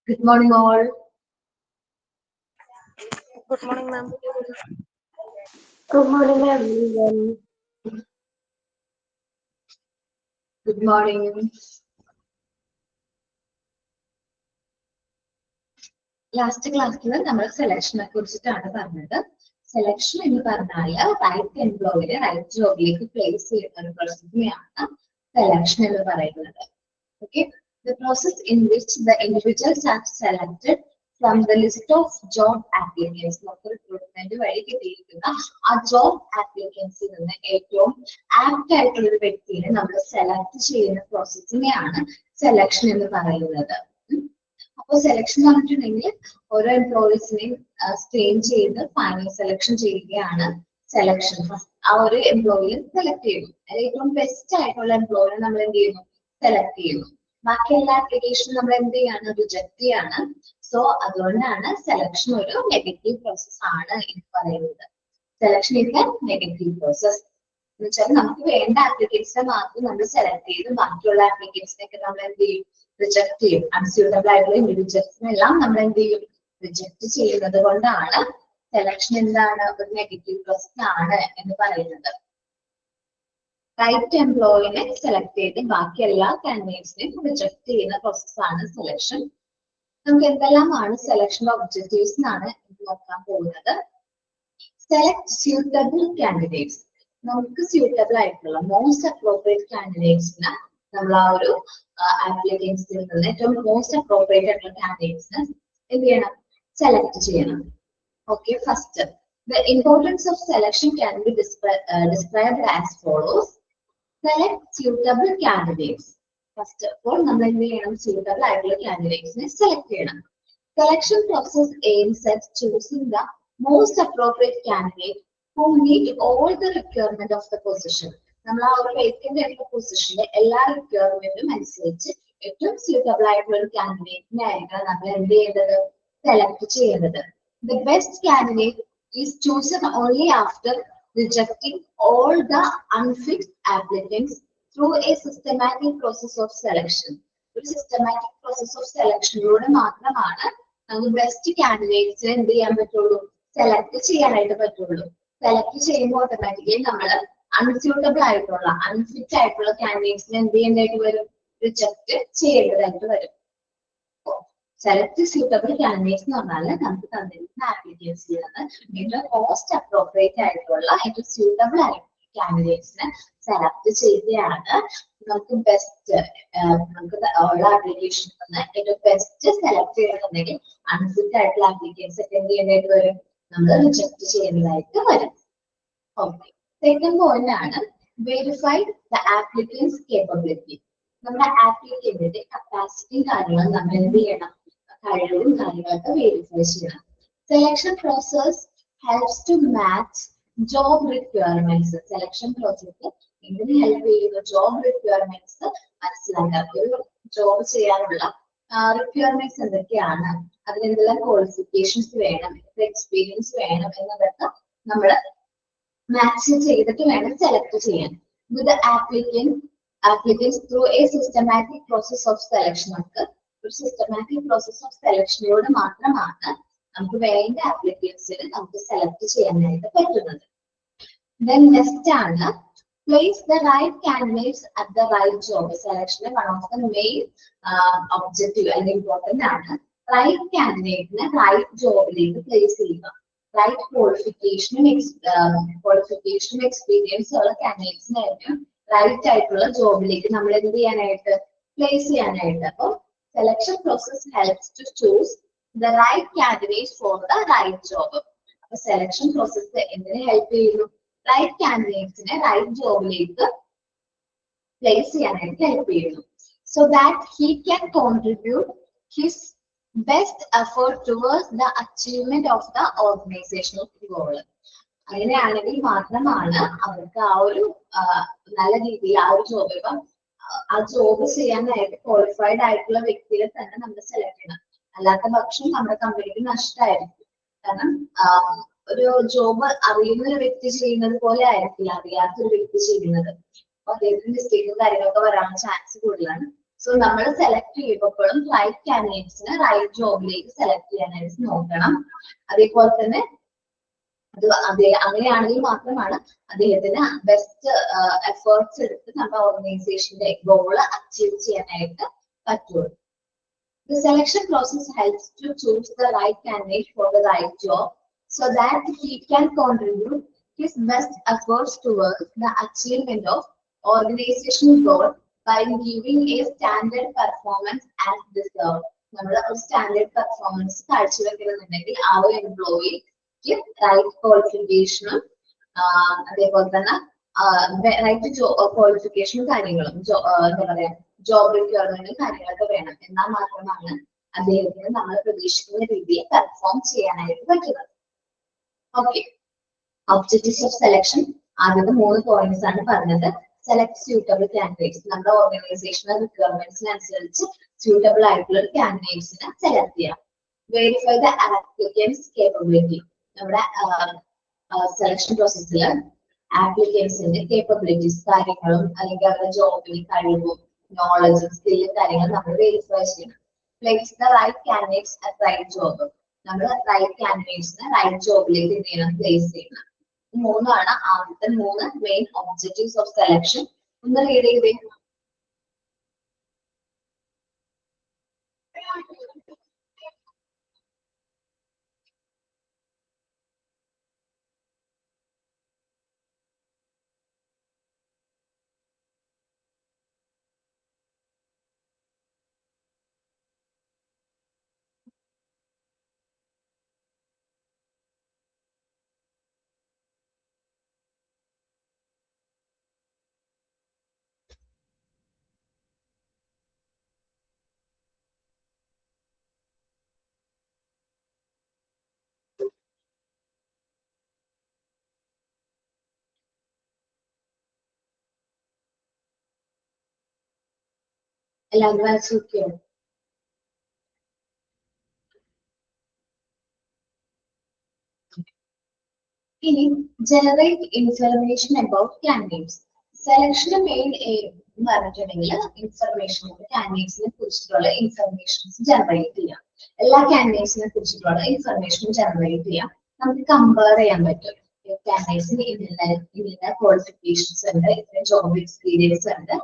Good morning, all. Good morning, ma'am. Good morning, everyone. Good morning. Last ക്ലാസ്സിൽ നമ്മൾ സെലക്ഷനെ കുറിച്ചിട്ടാണ് പറഞ്ഞത്. സെലക്ഷൻ എന്ന് പറഞ്ഞാൽ റൈറ്റ് എംപ്ലോയിയെ റൈറ്റ് ജോബിലേക്ക് പ്ലേസ് ചെയ്യുന്ന ഒരു പ്രോസസ്സിനെയാണ് സെലക്ഷൻ എന്ന് പറയുന്നത്. Okay, the process in which the individuals are selected from the list of job applicants. നമുക്ക് റിക്രൂട്ട്മെന്റ് വഴി കിട്ടിയിരിക്കുന്ന ആ ജോബ് ആപ്ലിക്കൻസിൽ നിന്ന് ഏറ്റവും ആപ്റ്റ് ആയിട്ടുള്ള ഒരു വ്യക്തിയെ നമ്മൾ സെലക്ട് ചെയ്യുന്ന പ്രോസസ്സിനെയാണ് സെലക്ഷൻ എന്ന് പറയുന്നത്. അപ്പോൾ സെലക്ഷൻ എന്ന് പറഞ്ഞിട്ടുണ്ടെങ്കിൽ ഓരോ എംപ്ലോയീസിനെയും സ്ക്രീൻ ചെയ്ത് ഫൈനൽ സെലക്ഷൻ ചെയ്യുകയാണ് സെലക്ഷൻ. ആ ഒരു എംപ്ലോയിയെ സെലക്ട് ചെയ്യുന്നു. ഏറ്റവും ബെസ്റ്റ് ആയിട്ടുള്ള എംപ്ലോയിനെ നമ്മൾ എന്ത് ചെയ്യുന്നു? സെലക്ട് ചെയ്യുന്നു. ബാക്കി എല്ലാ ആപ്ലിക്കേഷനും നമ്മൾ എന്ത് ചെയ്യാണ്? റിജക്ട് ചെയ്യാണ്. സോ അതുകൊണ്ടാണ് സെലക്ഷൻ ഒരു നെഗറ്റീവ് പ്രോസസ് ആണ് എന്ന് പറയുന്നത്. Selection is A negative process എന്ന് വെച്ചാൽ നമുക്ക് വേണ്ട ആപ്ലിക്കേഷനെ മാത്രം നമ്മൾ സെലക്ട് ചെയ്ത് ബാക്കിയുള്ള ആപ്ലിക്കേഷനൊക്കെ നമ്മൾ എന്ത് ചെയ്യും? റിജക്ട് ചെയ്യും. അൺസ്യൂട്ടബിൾ ആയിട്ടുള്ള ഇൻഡിവിജ്വൽസിനെ എല്ലാം നമ്മൾ എന്ത് ചെയ്യും? റിജക്ട് ചെയ്യുന്നത് കൊണ്ടാണ് സെലക്ഷൻ എന്താണ് ഒരു നെഗറ്റീവ് പ്രോസസ് ആണ് എന്ന് പറയുന്നത്. റൈറ്റ് എംപ്ലോയിനെ സെലക്ട് ചെയ്ത് ബാക്കി എല്ലാ കാൻഡിഡേറ്റ്സിനെയും റിജക്ട് ചെയ്യുന്ന പ്രോസസ്സാണ് സെലക്ഷൻ. നമുക്ക് എന്തെല്ലാമാണ് സെലക്ഷൻ ഒബ്ജക്റ്റീവ്സ് എന്നാണ് നോക്കാൻ പോകുന്നത്. Select suitable candidates. നമുക്ക് സ്യൂട്ടബിൾ ആയിട്ടുള്ള മോസ്റ്റ് അപ്രോപ്രിയേറ്റ് കാൻഡിഡേറ്റ്സിന് നമ്മൾ ആ ഒരു ആപ്ലിക്കൻസിൽ നിന്ന് ഏറ്റവും മോസ്റ്റ് അപ്രോപ്രിയേറ്റ് ആയിട്ടുള്ള കാൻഡിഡേറ്റ്സിന് എന്ത് ചെയ്യണം? സെലക്ട് ചെയ്യണം. Okay, first the importance of selection can be described as follows. Select suitable candidates. First of all, നമ്മൾ എന്ത് ചെയ്യണം? suitable ആയിട്ടുള്ള കാൻഡിഡേറ്റ്സിനെ സെലക്ട് ചെയ്യണം. Selection process aims at choosing the most appropriate candidate who meet all the requirement of the position. നമ്മൾ ആ ഒരു vacant ആയിട്ടുള്ള പൊസിഷന്റെ എല്ലാ റിക്വയർമെന്റും അനുസരിച്ച് ഏറ്റവും സ്യൂട്ടബിൾ ആയിട്ടുള്ള ഒരു കാൻഡിഡേറ്റിനെ ആയിരിക്കണം നമ്മൾ എന്ത് ചെയ്യേണ്ടത്? സെലക്ട് ചെയ്യേണ്ടത്. The best candidate is chosen only after rejecting all the unfit applicants through a systematic process of selection. ഒരു systematic process of selectionലൂടെ മാത്രമാണ് നമുക്ക് ബെസ്റ്റ് കാൻഡിഡേറ്റ്സിനെ എന്ത് ചെയ്യാൻ പറ്റുള്ളൂ? സെലക്ട് ചെയ്യാനായിട്ട് പറ്റുള്ളൂ. സെലക്ട് ചെയ്യുമ്പോൾ ഓട്ടോമാറ്റിക്കലി നമ്മൾ അൺസ്യൂട്ടബിൾ ആയിട്ടുള്ള അൺഫിറ്റ് ആയിട്ടുള്ള കാൻഡിഡേറ്റ്സിനെ എന്ത് ചെയ്യേണ്ടതായിട്ട് വരും? റിജക്ട് ചെയ്യേണ്ടതായിട്ട് വരും. സെലക്ട് സ്യൂട്ടബിൾ കാൻഡിഡേറ്റ്സ് എന്ന് പറഞ്ഞാൽ നമുക്ക് തന്നിരിക്കുന്ന ആപ്ലിക്കൻസിൽ നിന്ന് ഏറ്റവും കോസ്റ്റ് അപ്രോപ്രിയേറ്റ് ആയിട്ടുള്ള ഏറ്റവും സ്യൂട്ടബിൾ ആയിട്ടുള്ള കാൻഡിഡേറ്റ്സിനെ സെലക്ട് ചെയ്യുകയാണ് നമുക്ക് ബെസ്റ്റ്. നമുക്ക് ഉള്ള ആപ്ലിക്കേഷനിൽ നിന്ന് ഏറ്റവും ബെസ്റ്റ് സെലക്ട് ചെയ്യണമെന്നുണ്ടെങ്കിൽ അൺഫിറ്റ് ആയിട്ടുള്ള ആപ്ലിക്കൻസ് ഒക്കെ എന്ത് ചെയ്യേണ്ടതായിട്ട് വരും? നമ്മൾ റിജക്ട് ചെയ്യുന്നതായിട്ട് വരും. ഓക്കെ, സെക്കൻഡ് പോയിന്റ് ആണ് വെരിഫൈ ദ ആപ്ലിക്കൻസ് കേപ്പബിലിറ്റി. നമ്മുടെ ആപ്ലിക്കന്റിന്റെ കപ്പാസിറ്റി കാര്യങ്ങൾ നമ്മൾ എന്ത് ചെയ്യണം? കഴിവും കാര്യങ്ങളൊക്കെ വെരിഫൈ ചെയ്യണം. Selection process helps to match job requirements. Selection process എങ്ങനെ ഹെൽപ്പ് ചെയ്യുന്നു? ജോബ് റിക്വയർമെന്റ്സ് മനസ്സിലാക്കാൻ. ഒരു ജോബ് ചെയ്യാനുള്ള റിക്വയർമെന്റ്സ് എന്തൊക്കെയാണ്, അതിനെന്തെല്ലാം ക്വാളിഫിക്കേഷൻസ് വേണം, എക്സ്പീരിയൻസ് വേണം എന്നതൊക്കെ നമ്മൾ മാച്ച് ചെയ്തിട്ട് വേണം സെലക്ട് ചെയ്യാൻ. വിത്ത് applicants through a systematic process of selection. നമുക്ക് ഒരു സിസ്റ്റമാറ്റിക് പ്രോസസ് ഓഫ് സെലക്ഷനിലൂടെ മാത്രമാണ് നമുക്ക് വേണ്ട ആപ്ലിക്കൻസിന് നമുക്ക് സെലക്ട് ചെയ്യാനായിട്ട് പറ്റുന്നത്. Then next ആണ് place the right candidates at the right job. സെലക്ഷന്റെ one of the main objective and important ആണ് റൈറ്റ് കാൻഡിഡേറ്റിനെ റൈറ്റ് ജോബിലേക്ക് പ്ലേസ് ചെയ്യുക. റൈറ്റ് ക്വാളിഫിക്കേഷനും എക്സ്പീരിയൻസും ഉള്ള കാൻഡിഡേറ്റ്സിനായിരിക്കും റൈറ്റ് ആയിട്ടുള്ള ജോബിലേക്ക് നമ്മൾ എന്ത് ചെയ്യാനായിട്ട്? പ്ലേസ് ചെയ്യാനായിട്ട്. അപ്പോൾ selection process helps to choose the right candidate for the right job. അപ്പൊ സെലക്ഷൻ പ്രോസസ് എന്തിനെ ഹെൽപ്പ് ചെയ്യുന്നു? റൈറ്റ് കാൻഡിഡേറ്റ്സിനെ റൈറ്റ് ജോബിലേക്ക് പ്ലേസ് ചെയ്യാനായിട്ട് ഹെൽപ്പ് ചെയ്യുന്നു. So that he can contribute his best effort towards the achievement of the organisational goal. അങ്ങനെയാണെങ്കിൽ മാത്രമാണ് അവർക്ക് ആ ഒരു നല്ല രീതിയിൽ ആ ഒരു ജോബ്, ഇപ്പം ആ ജോബ് ചെയ്യാനായിട്ട് ക്വാളിഫൈഡ് ആയിട്ടുള്ള വ്യക്തിയെ തന്നെ നമ്മൾ സെലക്ട് ചെയ്യണം. അല്ലാത്ത പക്ഷം നമ്മുടെ കമ്പനിക്ക് നഷ്ടമായിരിക്കും. കാരണം ഒരു ജോബ് അറിയുന്ന ഒരു വ്യക്തി ചെയ്യുന്നത് പോലെ ആയിരിക്കില്ല അറിയാത്തൊരു വ്യക്തി ചെയ്യുന്നത്. അപ്പൊ അദ്ദേഹത്തിന് മിസ്റ്റേക്കും കാര്യങ്ങളൊക്കെ വരാനുള്ള ചാൻസ് കൂടുതലാണ്. സോ നമ്മൾ സെലക്ട് ചെയ്യുമ്പോഴും റൈറ്റ് കാൻഡിഡേറ്റ്സിനെ റൈറ്റ് ജോബിലേക്ക് സെലക്ട് ചെയ്യാനായിട്ട് നോക്കണം. അതേപോലെ തന്നെ അങ്ങനെയാണെങ്കിൽ മാത്രമാണ് അദ്ദേഹത്തിന് ബെസ്റ്റ് എഫേർട്സ് എടുത്ത് നമ്മുടെ ഓർഗനൈസേഷന്റെ ഗോൾ അച്ചീവ് ചെയ്യാനായിട്ട് പറ്റുള്ളൂ. The selection process helps to choose the right candidate for the right job so that he can contribute his best efforts towards the achievement of organizational goal by giving a standard performance as deserved. നമ്മൾ ഒരു standard performance കാഴ്ചവെക്കണമെന്നുണ്ടെങ്കിൽ ആ ഒരു എംപ്ലോയിക്ക് right ക്വാളിഫിക്കേഷനും അതേപോലെ തന്നെ right ക്വാളിഫിക്കേഷനും കാര്യങ്ങളും എന്താ പറയാ job റിക്വയർമെന്റും കാര്യങ്ങളൊക്കെ വേണം. എന്നാൽ മാത്രമാണ് അദ്ദേഹത്തിന് നമ്മൾ പ്രതീക്ഷിക്കുന്ന രീതിയിൽ പെർഫോം ചെയ്യാനായിട്ട് പറ്റുന്നത്. ഓക്കെ, ഒബ്ജക്റ്റീവ്സ് ഓഫ് സെലക്ഷൻ ആദ്യത്തെ 3 പോയിന്റ്സ് ആണ് പറഞ്ഞത്. സെലക്ട് സ്യൂട്ടബിൾ കാൻഡിഡേറ്റ്സ്, നമ്മുടെ ഓർഗനൈസേഷണൽ റിക്വയർമെന്റ്സിനനുസരിച്ച് സ്യൂട്ടബിൾ ആയിട്ടുള്ള കാൻഡിഡേറ്റ്സിനെ സെലക്ട് ചെയ്യാം. വെരിഫൈ ദ ആപ്ലിക്കൻസ് കേപ്പബിലിറ്റി, നമ്മുടെ സെലക്ഷൻ പ്രോസസ്സിൽ ആപ്ലിക്കൻസിന്റെ കേപ്പബിലിറ്റീസ് കാര്യങ്ങളും അല്ലെങ്കിൽ അവരുടെ ജോബിൽ കഴിവും നോളജും സ്കില്ലും കാര്യങ്ങളും നമ്മൾ വെരിഫൈ ചെയ്യണം. Place the right candidates at right job, നമ്മൾ റൈറ്റ് കാൻഡിഡേറ്റ്സിനെ റൈറ്റ് ജോബിലേക്ക് എന്ത് ചെയ്യണം, പ്ലേസ് ചെയ്യണം. 3 ആദ്യത്തെ 3 മെയിൻ ഒബ്ജക്റ്റീവ്സ് ഓഫ് സെലക്ഷൻ. ഒന്ന് റീഡ് ചെയ്തേ. എല്ലാവരും വായിച്ചു നോക്കിയോ? ഇനി ജനറേറ്റ് ഇൻഫർമേഷൻ അബൌട്ട് കാൻഡിഡേറ്റ്സ്. സെലക്ഷന്റെ മെയിൻ എയിം എന്ന് പറഞ്ഞിട്ടുണ്ടെങ്കിൽ ഇൻഫർമേഷൻ കാൻഡിഡേറ്റ്സിനെ കുറിച്ചിട്ടുള്ള ഇൻഫർമേഷൻസ് ജനറേറ്റ് ചെയ്യാം. എല്ലാ കാൻഡിഡേറ്റ്സിനെ കുറിച്ചിട്ടുള്ള ഇൻഫർമേഷൻ ജനറേറ്റ് ചെയ്യാം. നമുക്ക് കമ്പയർ ചെയ്യാൻ പറ്റും. കാൻഡിഡേറ്റ്സിന് ഇന്ന ക്വാളിഫിക്കേഷൻസ് ഉണ്ട്, ഇത്ര ജോബ് എക്സ്പീരിയൻസ് ഉണ്ട്.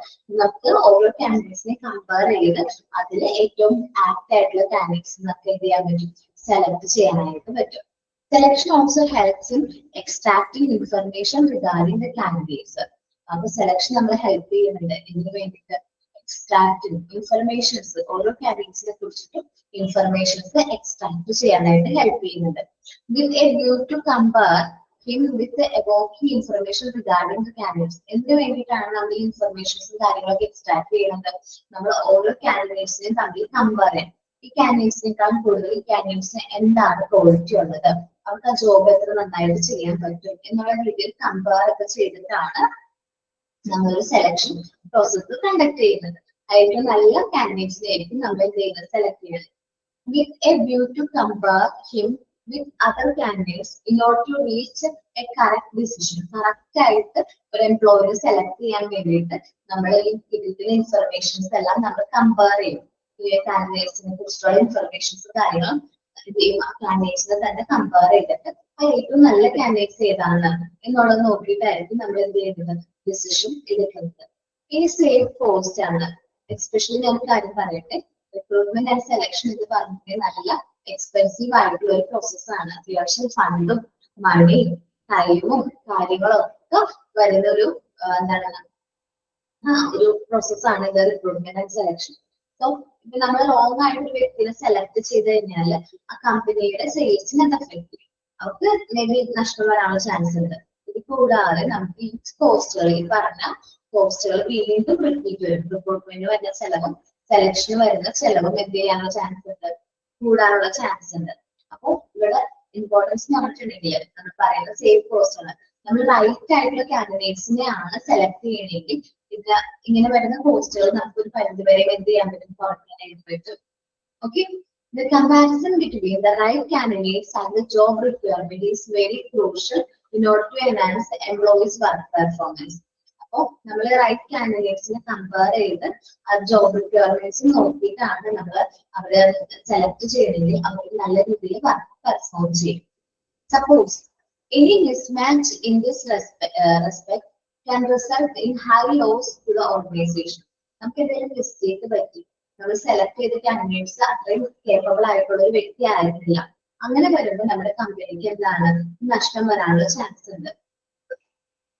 നമുക്ക് ഓരോ കാൻഡിഡേറ്റ്സിനെ കമ്പയർ ചെയ്ത് അതിൽ ഏറ്റവും ആപ്റ്റ് ആയിട്ടുള്ള കാൻഡിഡേറ്റ്സിനൊക്കെ എന്ത് ചെയ്യാൻ പറ്റും, സെലക്ട് ചെയ്യാനായിട്ട് പറ്റും. Selection also helps in extracting information regarding the candidates. അപ്പോൾ സെലക്ഷൻ നമ്മളെ ഹെൽപ്പ് ചെയ്യുന്നുണ്ട് ഇതിനു വേണ്ടിയിട്ട്. എക്സ്ട്രാക്ടിങ് ഇൻഫർമേഷൻസ്, ഓരോ കാൻഡിഡേറ്റ്സിനെ കുറിച്ചിട്ട് ഇൻഫർമേഷൻസ് എക്സ്ട്രാക്ട് ചെയ്യാനായിട്ട് ഹെൽപ്പ് ചെയ്യുന്നുണ്ട്. With a view to compare him with evoking information regarding the candidates. എന്തിനു വേണ്ടിയിട്ടാണ് നമ്മൾ ഈ ഇൻഫർമേഷൻസും കാര്യങ്ങളൊക്കെ എക്സ്ട്രാക്ട് ചെയ്യുന്നത്? നമ്മൾ ഓരോ കാൻഡിഡേറ്റ്സിനെയും തമ്മിൽ കമ്പയർ ചെയ്യാം. ഈ കാൻഡിഡേറ്റ്സിനേക്കാൾ കൂടുതൽ ഈ കാൻഡിഡേറ്റ്സിന് എന്താണ് ക്വാളിറ്റി ഉള്ളത്, അവർക്ക് ആ ജോബ് എത്ര നന്നായിട്ട് ചെയ്യാൻ പറ്റും എന്നുള്ള രീതിയിൽ കമ്പയർ ഒക്കെ ചെയ്തിട്ടാണ് നമ്മളൊരു സെലക്ഷൻ പ്രോസസ് കണ്ടക്ട് ചെയ്യുന്നത്. അതിൽ നല്ല കാൻഡിഡേറ്റ്സിനെ ആയിരിക്കും നമ്മൾ എന്ത് ചെയ്യുന്നത്, സെലക്ട് ചെയ്യുന്നത്. With a view to compare him with other candidates in order to reach a correct decision. Correct ആയിട്ട് ഒരു എംപ്ലോയിയെ സെലക്ട് ചെയ്യാൻ വേണ്ടിയിട്ട് നമ്മൾ ഈ കിട്ടുന്ന ഇൻഫർമേഷൻസ് എല്ലാം നമ്മൾ കമ്പയർ ചെയ്യും. കാൻഡിഡേറ്റ്സിനെ കുറിച്ചുള്ള ഇൻഫർമേഷൻസ് കാര്യങ്ങളും കാൻഡിഡേറ്റ്സിനെ തന്നെ കമ്പയർ ചെയ്തിട്ട് ഏറ്റവും നല്ല കാൻഡിഡേറ്റ്സ് ഏതാണ് എന്നുള്ളത് നോക്കിയിട്ടായിരിക്കും നമ്മൾ എന്ത് ചെയ്യുന്നത്, ഡിസിഷൻ എടുക്കുന്നത്. ഇനി സേഫ് പോസ്റ്റ് ആണ്. എസ്പെഷ്യലി ഞാൻ കാര്യം പറയട്ടെ, റിക്രൂട്ട്മെന്റ് ആൻഡ് സെലക്ഷൻ എന്ന് പറഞ്ഞിട്ട് നല്ല എക്സ്പെൻസീവ് ആയിട്ടുള്ള ഒരു പ്രോസസ്സാണ്. അത്യാവശ്യം ഫണ്ടും മണിയും ടൈമും കാര്യങ്ങളും ഒക്കെ വരുന്ന ഒരു എന്താണ് ഒരു പ്രോസസ്സാണ് ഇത്, റിക്രൂട്ട്മെന്റ് ആൻഡ് സെലക്ഷൻ. സോ ഇപ്പൊ നമ്മൾ റോങ് ആയിട്ട് ഒരു വ്യക്തിനെ സെലക്ട് ചെയ്ത് കഴിഞ്ഞാൽ ആ കമ്പനിയുടെ സെയിൽസിനെ അത് അഫക്ട് ചെയ്യും. അവർക്ക് നെഗറ്റീവ് നഷ്ടം വരാനുള്ള ചാൻസ് ഉണ്ട്. ഇത് കൂടാതെ നമുക്ക് ഈ കോസ്റ്റുകൾ, ഈ പറഞ്ഞ കോസ്റ്റുകൾ വീണ്ടും റിപ്പീറ്റ് വരും. റിക്രൂട്ട്മെന്റ് വരുന്ന ചെലവും സെലക്ഷന് വരുന്ന ചെലവും എന്ത് ചെയ്യാനുള്ള ചാൻസ് ഉണ്ട്, കൂടാനുള്ള ചാൻസ് ഉണ്ട്. അപ്പോൾ ഇവിടെ ഇമ്പോർട്ടൻസ് പറഞ്ഞിട്ടുണ്ടെങ്കിൽ നമ്മൾ പറയുന്ന സേഫ് കോസ്റ്റ് ആണ്. നമ്മൾ റൈറ്റ് ആയിട്ടുള്ള കാൻഡിഡേറ്റ്സിനെ ആണ് സെലക്ട് ചെയ്യണമെങ്കിൽ ഇത് ഇങ്ങനെ വരുന്ന കോസ്റ്റുകൾ നമുക്ക് ഒരു പരിധി വരെ എന്ത് ചെയ്യാൻ പറ്റും, കുറയ്ക്കാനായിട്ട് പറ്റും. Okay, the comparison between the right candidates and the job requirement is very crucial in order to enhance the employees' work performance. അപ്പോൾ നമ്മൾ റൈറ്റ് കാൻഡിഡേറ്റ്സിനെ കമ്പയർ ചെയ്ത് ജോബ് റിക്വയർമെന്റ്സ് നോക്കിയിട്ടാണ് നമ്മൾ അവരെ സെലക്ട് ചെയ്യണമെങ്കിൽ അവർ നല്ല രീതിയിൽ വർക്ക് പെർഫോം ചെയ്യും. Suppose any mismatch in this respect can result in high loss to the organization. നമുക്ക് എന്തെങ്കിലും മിസ്റ്റേക്ക് പറ്റി നമ്മൾ സെലക്ട് ചെയ്ത കാൻഡിഡേറ്റ്സ് അത്രയും കേപ്പബിൾ ആയിട്ടുള്ള ഒരു വ്യക്തി ആയിരുന്നില്ല, അങ്ങനെ വരുമ്പോൾ നമ്മുടെ കമ്പനിക്ക് എന്താണ് നഷ്ടം വരാനുള്ള ചാൻസ് ഉണ്ട്.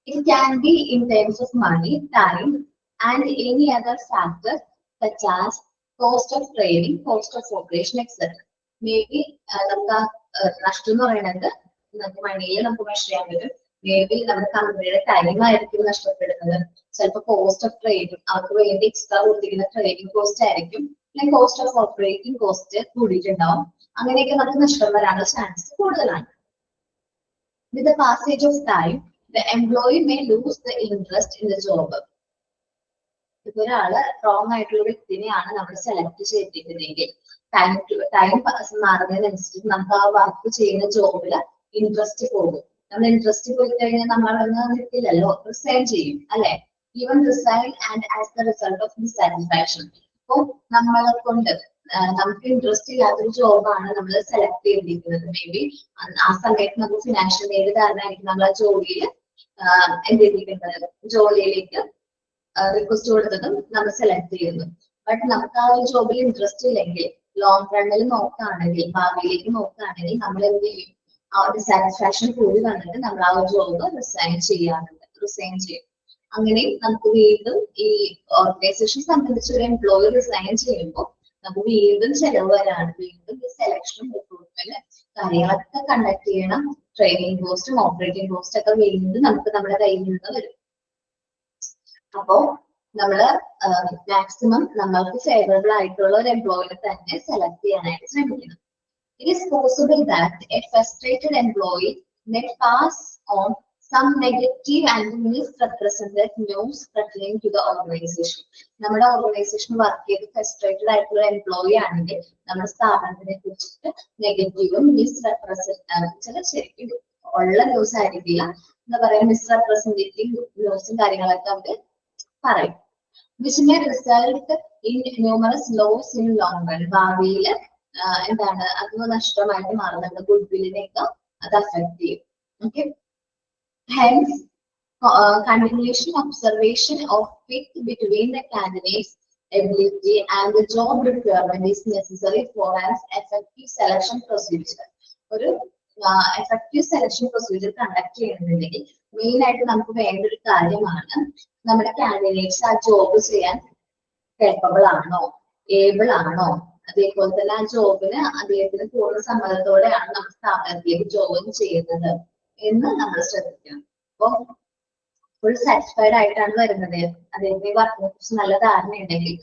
It can be in terms of money, time, and any other factor such as cost of training, cost of operation, etc. Maybe നമുക്ക് നഷ്ടം എന്ന് പറയുന്നത് നമുക്ക് മണിയിൽ നമുക്ക് മെഷർ ചെയ്യാൻ പറ്റും. മേ ബി നമ്മുടെ കമ്പനിയുടെ ടൈം ആയിരിക്കും നഷ്ടപ്പെടുന്നത്, ചിലപ്പോൾ കോസ്റ്റ് ഓഫ് ട്രെയിനിങ്, അവർക്ക് വേണ്ടി എക്സ്ട്രാ കൊടുത്തിരിക്കുന്ന ട്രെയിനിങ് കോസ്റ്റ് ആയിരിക്കും, അല്ലെങ്കിൽ കോസ്റ്റ് ഓഫ് ഓപ്പറേറ്റിംഗ് കോസ്റ്റ് കൂടിയിട്ടുണ്ടാവും. അങ്ങനെയൊക്കെ നമുക്ക് നഷ്ടം വരാനുള്ള ചാൻസ് കൂടുതലാണ്. With the passage of time, the employee may lose the interest in the job. ഇപ്പൊ ഒരാള് റോങ് ആയിട്ടുള്ള വ്യക്തിനെയാണ് നമ്മൾ സെലക്ട് ചെയ്തിരിക്കുന്നതെങ്കിൽ ടൈം മാറുന്നതിനനുസരിച്ച് നമുക്ക് ആ വർക്ക് ചെയ്യുന്ന ജോബില് ഇൻട്രസ്റ്റ് പോകും. നമ്മൾ ഇൻട്രസ്റ്റ് പോയി കഴിഞ്ഞാൽ നമ്മൾ നിൽക്കില്ലല്ലോ, റിസൈൻ ചെയ്യും അല്ലെ? Even resign and as the result of dissatisfaction. അപ്പൊ നമ്മളെ കൊണ്ട് നമുക്ക് ഇൻട്രസ്റ്റ് ഇല്ലാത്തൊരു ജോബാണ് നമ്മൾ സെലക്ട് ചെയ്തിരിക്കുന്നത്. മേ ബി ആ സമയത്ത് നമുക്ക് ഫിനാൻഷ്യൽ നീഡ് കാരണമായിരിക്കും നമ്മൾ ആ ജോലിയിൽ എന്ത് ചെയ്തിരിക്കുന്നത്, ജോലിയിലേക്ക് റിക്വസ്റ്റ് കൊടുത്തതും നമ്മൾ സെലക്ട് ചെയ്യുന്നു. ബട്ട് നമുക്ക് ആ ഒരു ജോബിൽ ഇൻട്രസ്റ്റ് ഇല്ലെങ്കിൽ, ലോങ് റണ്ണിൽ നോക്കുകയാണെങ്കിൽ, ഭാവിയിലേക്ക് നോക്കുകയാണെങ്കിൽ നമ്മൾ എന്ത് ചെയ്യും, ആ ഒരു സാറ്റിസ്ഫാക്ഷൻ കൂടി വന്നിട്ട് നമ്മൾ ആ ഒരു ജോബ് റിസൈൻ ചെയ്യും. അങ്ങനെ നമുക്ക് വീണ്ടും ഈ ഓർഗനൈസേഷൻ സംബന്ധിച്ച് ഒരു എംപ്ലോയി റിസൈൻ ചെയ്യുമ്പോൾ നമുക്ക് വീണ്ടും ചെലവ് വരാണ്. വീണ്ടും ഈ സെലക്ഷൻ റിക്രൂട്ട്മെന്റ് കാര്യങ്ങളൊക്കെ കണ്ടക്ട് ചെയ്യണം. ട്രെയിനിങ് കോസ്റ്റും ഓപ്പറേറ്റിംഗ് കോസ്റ്റ് ഒക്കെ വീണ്ടും നമുക്ക് നമ്മുടെ കയ്യിൽ നിന്ന് വരും. അപ്പോ നമ്മള് മാക്സിമം നമ്മൾക്ക് ഫേവറബിൾ ആയിട്ടുള്ള ഒരു എംപ്ലോയിനെ തന്നെ സെലക്ട് ചെയ്യാനായിട്ട് ശ്രമിക്കണം. It is possible that a frustrated employee may pass on some negative and misrepresented news pertaining to the organization. നമ്മുടെ ഓർഗനൈസേഷൻ വർക്ക് ചെയ്ത് ഫ്രസ്ട്രേറ്റഡ് ആയിട്ടുള്ള എംപ്ലോയി ആണെങ്കിൽ നമ്മുടെ സ്ഥാപനത്തിനെ കുറിച്ചിട്ട് നെഗറ്റീവും മിസ്റെപ്രസെന്റ് ശരിക്കും ഉള്ള ന്യൂസ് ആയിരിക്കില്ല, എന്താ പറയാ, മിസ്റെപ്രസെന്റേറ്റീവ് ന്യൂസും കാര്യങ്ങളൊക്കെ അവര് പറയും. Which may result in numerous loss in long run. ഭാവിയില് എന്താണ് അത് നഷ്ടമായിട്ട് മാറുന്നുണ്ട്, ഗുഡ് വില്ലിനെയൊക്കെ അത് അഫക്ട് ചെയ്യും. Okay, hence continuation observation of fit between the candidate's ability and the job requirement is necessary for an effective selection procedure. ഒരു effective selection procedure conduct ചെയ്യുന്നുണ്ടെങ്കിൽ main ആയിട്ട് നമുക്ക് വേണ്ട ഒരു കാര്യമാണ് നമ്മുടെ കാൻഡിഡേറ്റ്സ് ആ ജോബ് ചെയ്യാൻ കേപ്പബിൾ ആണോ, ഏബിൾ ആണോ, അതേപോലെ തന്നെ ആ ജോബിന് അദ്ദേഹത്തിന് പൂർണ്ണ സമ്മതത്തോടെയാണ് നമ്മൾ സ്ഥാപനത്തിലേക്ക് ജോയിൻ ചെയ്യുന്നത് എന്ന് നമ്മൾ ശ്രദ്ധിക്കണം. അപ്പൊ ഫുൾ സാറ്റിസ്ഫൈഡ് ആയിട്ടാണ് വരുന്നത്, അദ്ദേഹത്തിന് വർക്കിനെ കുറിച്ച് നല്ല ധാരണയുണ്ടെങ്കിൽ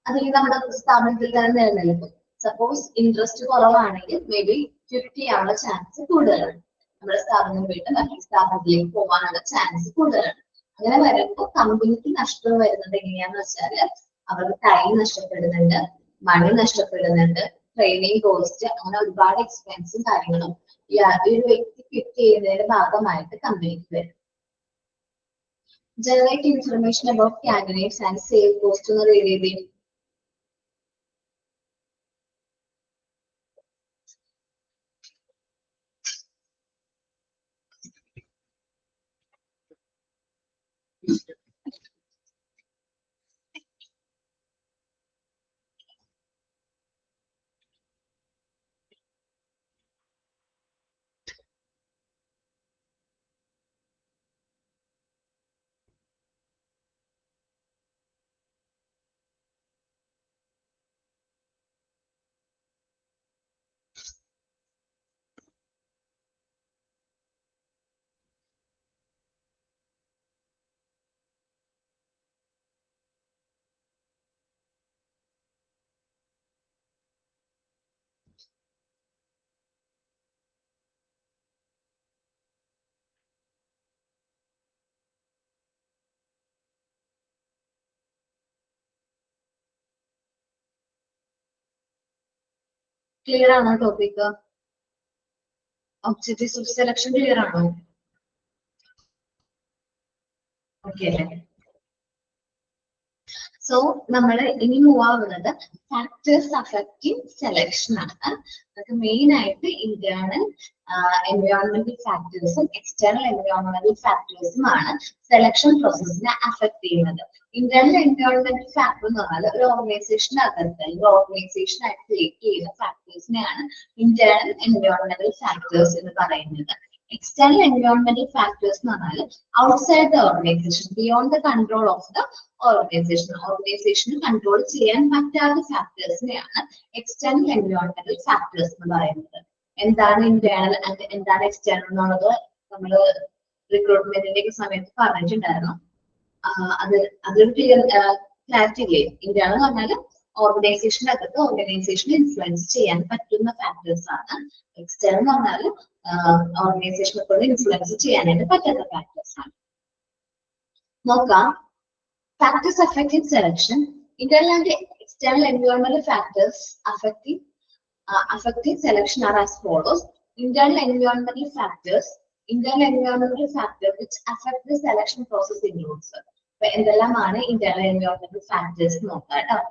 അല്ലെങ്കിൽ നമ്മുടെ സ്ഥാപനത്തിൽ തന്നെ നിലനിൽക്കും. സപ്പോസ് ഇൻട്രസ്റ്റ് കുറവാണെങ്കിൽ മേ ബി ക്വിറ്റ് ചെയ്യാനുള്ള ചാൻസ് കൂടുതലാണ്. നമ്മുടെ സ്ഥാപനം വിട്ട് മറ്റൊരു സ്ഥാപനത്തിലേക്ക് പോകാനുള്ള ചാൻസ് കൂടുതലാണ്. അങ്ങനെ വരുമ്പോൾ കമ്പനിക്ക് നഷ്ടം വരുന്നത് എങ്ങനെയാന്ന് വെച്ചാല് അവർക്ക് ടൈം നഷ്ടപ്പെടുന്നുണ്ട്, മണി നഷ്ടപ്പെടുന്നുണ്ട്, ട്രെയിനിങ് കോസ്റ്റ്, അങ്ങനെ ഒരുപാട് എക്സ്പെൻസും കാര്യങ്ങളും ഈ ഒരു വ്യക്തി ക്വിറ്റ് ചെയ്യുന്നതിന്റെ ഭാഗമായിട്ട് കമ്പനിക്ക് വരും. Generate information about candidates and save cost എന്ന് രീതിയിൽ ക്ലിയർ ആണോ? Topic objectives of selection clear ആണോ? ഓക്കെ അല്ലേ? സോ നമ്മൾ ഇനി മൂവ് ആവുന്നത് ഫാക്ടേഴ്സ് അഫക്റ്റിംഗ് സെലക്ഷൻ ആണ്. അതൊക്കെ മെയിൻ ആയിട്ട് ഇന്റേണൽ എൻവയോൺമെന്റൽ ഫാക്ടേഴ്സും എക്സ്റ്റേണൽ എൻവയോൺമെന്റൽ ഫാക്ടേഴ്സും ആണ് സെലക്ഷൻ പ്രോസസ്സിനെ അഫക്ട് ചെയ്യുന്നത്. ഇന്റേണൽ എൻവയോൺമെന്റൽ ഫാക്ടർ എന്ന് പറഞ്ഞാൽ ഒരു ഓർഗനൈസേഷനകത്ത് ഒരു ഓർഗനൈസേഷനായിട്ട് ക്രിയേറ്റ് ചെയ്യുന്ന ഫാക്ടേഴ്സിനെയാണ് ഇന്റേണൽ എൻവയോൺമെന്റൽ ഫാക്ടേഴ്സ് എന്ന് പറയുന്നത്. External environmental factors എന്ന് പറഞ്ഞാൽ outside the organization, beyond the control of the organization. ഓർഗനൈസേഷന് കൺട്രോൾ ചെയ്യാൻ പറ്റാത്ത ഫാക്ടേഴ്സിനെയാണ് എക്സ്റ്റേണൽ എൻവയോൺമെന്റൽ ഫാക്ടേഴ്സ് എന്ന് പറയുന്നത്. എന്താണ് ഇന്റേണൽ ആൻഡ് എന്താണ് എക്സ്റ്റേണൽ എന്നുള്ളത് നമ്മൾ റിക്രൂട്ട്മെന്റിന്റെ സമയത്ത് പറഞ്ഞിട്ടുണ്ടായിരുന്നു. അതൊരു ക്ലാരിറ്റി ഇല്ലേ? ഇന്റേണൽ എന്ന് പറഞ്ഞാൽ ഓർഗനൈസേഷനകത്ത് ഓർഗനൈസേഷനെ ഇൻഫ്ലുവൻസ് ചെയ്യാൻ പറ്റുന്ന ഫാക്ടേഴ്സ് ആണ്. എക്സ്റ്റേണൽ എന്ന് പറഞ്ഞാൽ ഓർഗനൈസേഷനെ കൊണ്ട് ഇൻഫ്ലുവൻസ് ചെയ്യാനായിട്ട് പറ്റാത്ത ഫാക്ടേഴ്സ് ആണ്. നോക്കാം, factors affecting selection. Internal and external environmental factors affecting selection are as follows. Internal environmental factors which affect the selection process includes. എന്തെല്ലാമാണ് internal environmental factors നോക്കാം.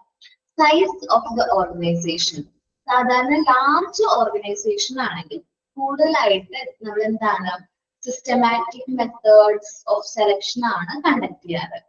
Size of the organization. സാധാരണ large organisation ആണെങ്കിൽ കൂടുതലായിട്ട് നമ്മൾ എന്താണ് systematic methods of selection ആണ് conduct ചെയ്യാറ്.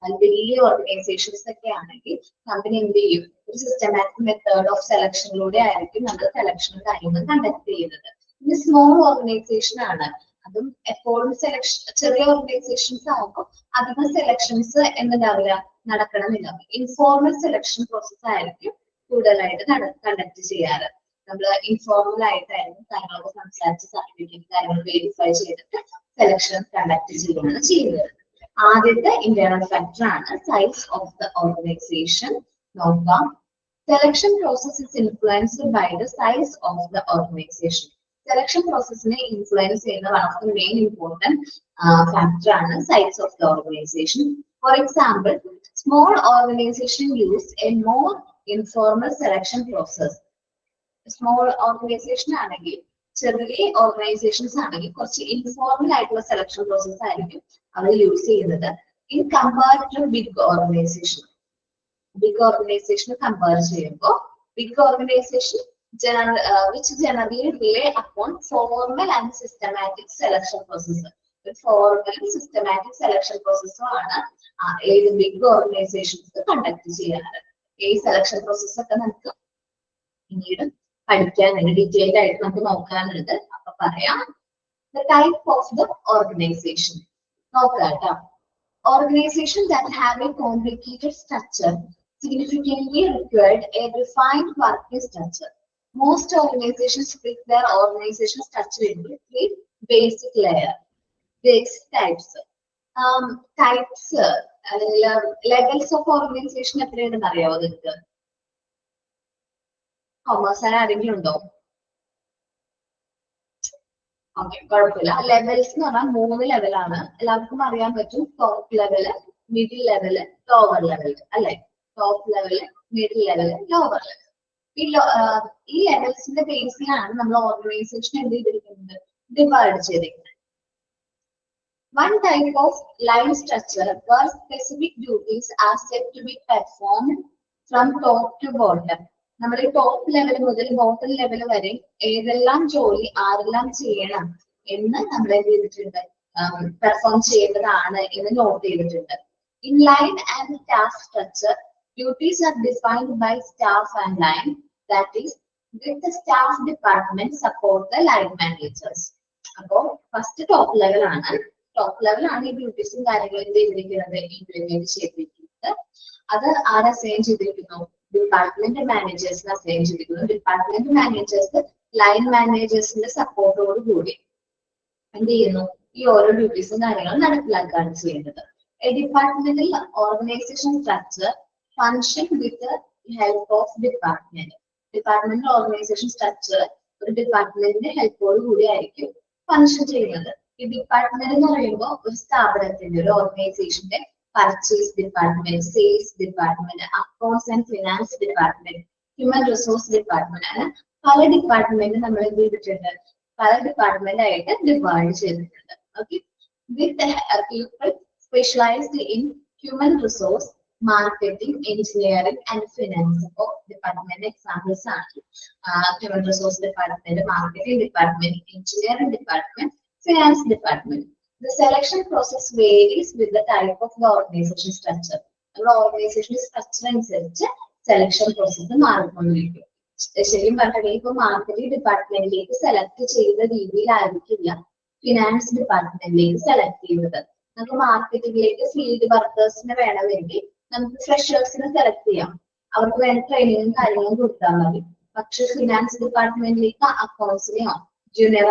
വലിയ ഓർഗനൈസേഷൻസ് ഒക്കെ ആണെങ്കിൽ കമ്പനി എന്ത് ചെയ്യും? ഒരു സിസ്റ്റമാറ്റിക് മെത്തേഡ് ഓഫ് സെലക്ഷനിലൂടെ ആയിരിക്കും നമ്മൾ സെലക്ഷൻ കാര്യങ്ങൾ കണ്ടക്ട് ചെയ്യുന്നത്. ഇനി സ്മോൾ ഓർഗനൈസേഷൻ ആണ്, അതും എപ്പോഴും സെലക്ഷൻ ചെറിയ ഓർഗനൈസേഷൻസ് ആകുമ്പോൾ അധികം സെലക്ഷൻസ് എന്താവില്ല നടക്കണമെന്നില്ല. ഇൻഫോർമൽ സെലക്ഷൻ പ്രോസസ് ആയിരിക്കും കൂടുതലായിട്ട് കണ്ടക്ട് ചെയ്യാറ്. നമ്മൾ ഇൻഫോർമൽ ആയിട്ടായിരുന്നു കാര്യങ്ങളൊക്കെ സംസാരിച്ച് സർട്ടിഫിക്കറ്റ് കാര്യങ്ങൾ വെരിഫൈ ചെയ്തിട്ട് സെലക്ഷൻ കണ്ടക്ട് ചെയ്യുന്നത്. ആദ്യത്തെ ഇന്റേണൽ ഫാക്ടർ ആണ് സൈസ് ഓഫ് ദ ഓർഗനൈസേഷൻ. നോക്കാം, selection process is influenced by the size of the organisation. Selection പ്രോസസ്സിനെ ഇൻഫ്ലുവൻസ് ചെയ്യുന്ന one of the main important factor ആണ് size of the organisation. For example, small organisation use a more informal selection process. Small organisation ആണെങ്കിൽ, ചെറിയ organisations ആണെങ്കിൽ കുറച്ച് informal ആയിട്ടുള്ള selection process ആയിരിക്കും അവർ യൂസ് ചെയ്യുന്നത്. In compare to big organisation, compare ചെയ്യുമ്പോൾ big organisation which generally rely upon formal and systematic selection process. Formal systematic selection പ്രോസസ്സും ആണ് ഏത് ബിഗ് ഓർഗനൈസേഷൻസ് കണ്ടക്ട് ചെയ്യാറ്. ഈ സെലക്ഷൻ പ്രോസസ് ഒക്കെ നമുക്ക് പിന്നീട് പഠിക്കാനുണ്ട്, ഡീറ്റെയിൽഡ് ആയിട്ട് നമുക്ക് നോക്കാനുണ്ട്. അപ്പൊ പറയാം, the type of the organisation നോക്കാം. Organization that have a complicated structure significantly required a refined working structure. Most organizations split their organization structure into three basic types. Levels of organization എത്രയാണെന്ന് അറിയാവോ നിങ്ങൾക്ക്? Commerce ആരെങ്കിലും ഉണ്ടോ? Okay, കുഴപ്പമില്ല. Levels എന്ന് പറഞ്ഞാൽ 3 ലെവലാണ്. എല്ലാവർക്കും അറിയാൻ പറ്റും. Top level, middle level, lower level അല്ലെ? Top level, middle level, lower level. ഈ ലെവൽസിന്റെ ബേസിലാണ് നമ്മൾ ഓർഗനൈസേഷൻ എന്ത് ചെയ്തിരിക്കുന്നത്? ഡിവൈഡ് ചെയ്തിരിക്കുന്നത്. One type of line structure where specific duties are said to be performed from top to bottom. നമ്മൾ ഈ ടോപ്പ് ലെവൽ മുതൽ ബോട്ടം ലെവൽ വരെ ഏതെല്ലാം ജോലി ആരെല്ലാം ചെയ്യണം എന്ന് നമ്മൾ എന്ത് ചെയ്തിട്ടുണ്ട്? പെർഫോം ചെയ്യേണ്ടതാണ് എന്ന് നോട്ട് ചെയ്തിട്ടുണ്ട്. In line and task structure, duties are defined by staff and line. That is, with the staff department support the line managers. അപ്പോൾ ഫസ്റ്റ് ടോപ്പ് ലെവൽ ആണ്. ടോപ്പ് ലെവൽ ആണ് ഈ ഡ്യൂട്ടീസും കാര്യങ്ങളും ചെയ്തിരിക്കുന്നത്, ഇംപ്ലിമെന്റ് ചെയ്തിരിക്കുന്നത്. അത് ആരെ അസൈൻ ചെയ്തിരിക്കുന്നു? ഡിപ്പാർട്ട്മെന്റ് മാനേജേഴ്സിന് അസൈൻ ചെയ്തിരിക്കുന്നു. ഡിപ്പാർട്ട്മെന്റ് മാനേജേഴ്സ് ലൈൻ മാനേജേഴ്സിന്റെ സപ്പോർട്ടോട് കൂടി എന്ത് ചെയ്യുന്നു? ഈ ഓരോ ഡ്യൂട്ടീസും കാര്യങ്ങളും നടപ്പിലാക്കുകയാണ് ചെയ്യുന്നത്. A departmental organization structure function with the help of department. Departmental organization structure ഒരു ഡിപ്പാർട്ട്മെന്റിന്റെ ഹെൽപ്പോട് കൂടി ആയിരിക്കും ഫംഗ്ഷൻ ചെയ്യുന്നത്. ഈ ഡിപ്പാർട്ട്മെന്റ് എന്ന് പറയുമ്പോൾ ഒരു സ്ഥാപനത്തിന്റെ, ഒരു ഓർഗനൈസേഷന്റെ purchase department, sales department, accounts and finance department, human resource department, അങ്ങനെ പല ഡിപ്പാർട്ട്മെന്റ് നമ്മൾ എന്ത് ചെയ്തിട്ടുണ്ട്? പല ഡിപ്പാർട്ട്മെന്റ് ആയിട്ട് ഡിവൈഡ് ചെയ്തിട്ടുണ്ട്. Okay, with people specialised in human resource, marketing, engineering and finance. അപ്പോൾ ഡിപ്പാർട്ട്മെന്റ് എക്സാമ്പിൾസ് ആണ് human resource department, marketing department, engineering department, finance department. The selection process varies with the type of the organization structure. നമ്മുടെ organisation structure അനുസരിച്ച് selection process മാറിക്കൊണ്ടിരിക്കും. ശരിക്കും പറഞ്ഞാൽ ഇപ്പൊ marketing ഡിപ്പാർട്ട്മെന്റിലേക്ക് select ചെയ്ത രീതിയിലായിരിക്കില്ല finance ഡിപ്പാർട്ട്മെന്റിലേക്ക് select ചെയ്തത്. നമുക്ക് മാർക്കറ്റിംഗിലേക്ക് ഫീൽഡ് വർക്കേഴ്സിന് വേണമെങ്കിൽ നമുക്ക് ഫ്രഷേഴ്സിനെ സെലക്ട് ചെയ്യാം, അവർക്ക് വേണ്ട ട്രെയിനിങ്ങും കാര്യങ്ങളും കൊടുത്താൽ മതി. പക്ഷെ ഫിനാൻസ് ഡിപ്പാർട്ട്മെന്റിലേക്ക് അക്കൗണ്ട്സിനെയോ ജൂനിയർ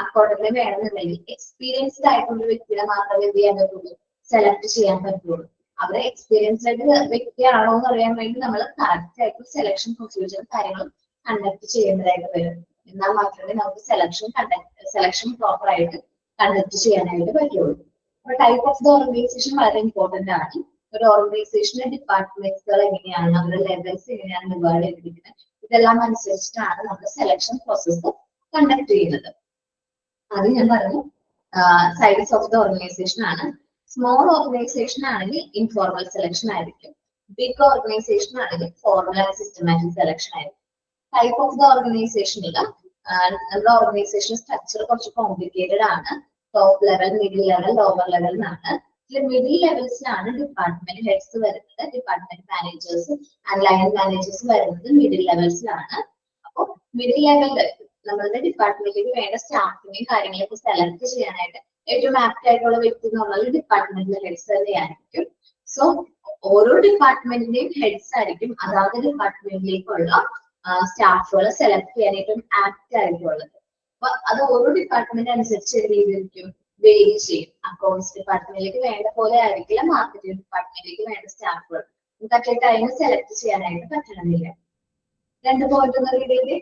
അക്കൗണ്ടന്റിനെ വേണമെന്നുണ്ടെങ്കിൽ എക്സ്പീരിയൻസ്ഡ് ആയിട്ടുള്ള വ്യക്തിയെ മാത്രമേ എന്ത് ചെയ്യാൻ പറ്റുള്ളൂ, സെലക്ട് ചെയ്യാൻ പറ്റുള്ളൂ. അവരെ എക്സ്പീരിയൻസ്ഡ് ആയിട്ട് വ്യക്തിയാണോ എന്ന് അറിയാൻ വേണ്ടി നമ്മൾ കറക്റ്റ് ആയിട്ട് സെലക്ഷൻ പ്രൊസീജിയർ കാര്യങ്ങളും കണ്ടക്ട് ചെയ്യേണ്ടതായിട്ട് വരും. എന്നാൽ മാത്രമേ നമുക്ക് സെലക്ഷൻ പ്രോപ്പർ ആയിട്ട് കണ്ടക്ട് ചെയ്യാനായിട്ട് പറ്റുള്ളൂ. അപ്പൊ ടൈപ്പ് ഓഫ് ദ ഓർഗനൈസേഷൻ വളരെ ഇമ്പോർട്ടന്റ് ആണ്. ഒരു ഓർഗനൈസേഷന്റെ ഡിപ്പാർട്ട്മെന്റ്സുകൾ എങ്ങനെയാണ്, അവരുടെ ലെവൽസ് എങ്ങനെയാണ് ഡിവൈഡ് ചെയ്തിരിക്കുന്നത്, ഇതെല്ലാം അനുസരിച്ചിട്ടാണ് നമ്മൾ സെലക്ഷൻ പ്രോസസ്സ് കണ്ടക്ട് ചെയ്യുന്നത്. അത് ഞാൻ പറഞ്ഞു സൈസ് ഓഫ് ദ ഓർഗനൈസേഷൻ ആണ്. സ്മോൾ ഓർഗനൈസേഷൻ ആണെങ്കിൽ ഇൻഫോർമൽ സെലക്ഷൻ ആയിരിക്കും. ബിഗ് ഓർഗനൈസേഷൻ ആണെങ്കിൽ ഫോർമൽ ആൻഡ് സിസ്റ്റമാറ്റിക് സെലക്ഷൻ ആയിരിക്കും. ടൈപ്പ് ഓഫ് ദ ഓർഗനൈസേഷനിൽ നമ്മുടെ ഓർഗനൈസേഷൻ സ്ട്രക്ചർ കുറച്ച് കോംപ്ലിക്കേറ്റഡ് ആണ്. Top level, middle level, lower level എന്നാണ്. ഇതിൽ മിഡിൽ ലെവൽസിലാണ് ഡിപ്പാർട്ട്മെന്റ് ഹെഡ്സ് വരുന്നത്. Department managers and line managers വരുന്നത് മിഡിൽ ലെവൽസിലാണ്. അപ്പോൾ മിഡിൽ ലെവലിൽ നമ്മളുടെ ഡിപ്പാർട്ട്മെന്റിലേക്ക് വേണ്ട സ്റ്റാഫിനെയും കാര്യങ്ങളൊക്കെ സെലക്ട് ചെയ്യാനായിട്ട് ഏറ്റവും ആപ്റ്റ് ആയിട്ടുള്ള വ്യക്തി എന്ന് പറഞ്ഞാൽ ഡിപ്പാർട്ട്മെന്റിലെ ഹെഡ്സ് തന്നെയായിരിക്കും. സോ ഓരോ ഡിപ്പാർട്ട്മെന്റിന്റെയും ഹെഡ്സ് ആയിരിക്കും അതാത് ഡിപ്പാർട്ട്മെന്റിലേക്കുള്ള സ്റ്റാഫുകളെ സെലക്ട് ചെയ്യാൻ ഏറ്റവും ആപ്റ്റ് ആയിട്ടുള്ളത്. അപ്പൊ അത് ഓരോ ഡിപ്പാർട്ട്മെന്റ് അനുസരിച്ച് എന്ത് ചെയ്തിരിക്കും, വേരി ചെയ്യും. അക്കൗണ്ട്സ് ഡിപ്പാർട്ട്മെന്റിലേക്ക് വേണ്ട പോലെ ആയിരിക്കില്ല മാർക്കറ്റിംഗ് ഡിപ്പാർട്ട്മെന്റിലേക്ക് വേണ്ട സ്റ്റാഫുകൾ. നമുക്ക് അറ്റ് എ ടൈം സെലക്ട് ചെയ്യാനായിട്ട് പറ്റണമെന്നില്ല. 2 പോയിന്റ് എന്ന രീതിയിൽ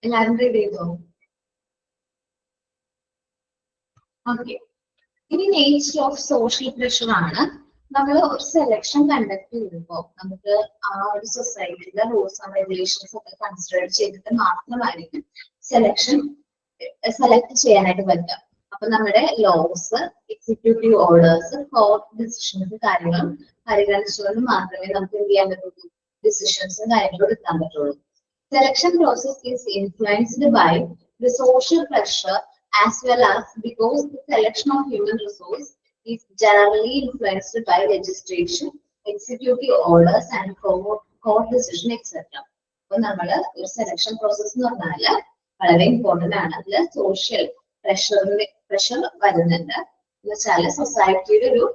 എല്ലാവരും റീഡ് ചെയ്തോ? ഓക്കെ. ഇനി നേച്ചർ ഓഫ് സോഷ്യൽ പ്രഷർ ആണ്. നമ്മൾ ഒരു സെലക്ഷൻ കണ്ടക്ട് ചെയ്യുമ്പോൾ നമുക്ക് ആ ഒരു സൊസൈറ്റിയുടെ റൂൾസ് ആൻഡ് റെഗുലേഷൻസ് ഒക്കെ കൺസിഡർ ചെയ്തിട്ട് മാത്രമായിരിക്കും സെലക്ട് ചെയ്യാനായിട്ട് പറ്റുക. അപ്പൊ നമ്മുടെ laws, executive orders, court decisions കാര്യങ്ങളും പരിഗണിച്ചുകൊണ്ട് മാത്രമേ നമുക്ക് എന്ത് ചെയ്യാൻ പറ്റുള്ളൂ, ഡിസിഷൻസും കാര്യങ്ങളും എടുക്കാൻ പറ്റുള്ളൂ. Selection process is influenced by the social pressure as well as because the selection of human resource is generally influenced by legislation, executive orders and court decision etc. അപ്പോൾ നമ്മൾ ഒരു സെലക്ഷൻ പ്രോസസ് എന്ന് പറഞ്ഞാൽ വളരെ ഇമ്പോർട്ടന്റ് ആണ്. അതിൽ social pressure വരുന്നുണ്ട് എന്ന് വെച്ചാൽ സൊസൈറ്റിയുടെ ഒരു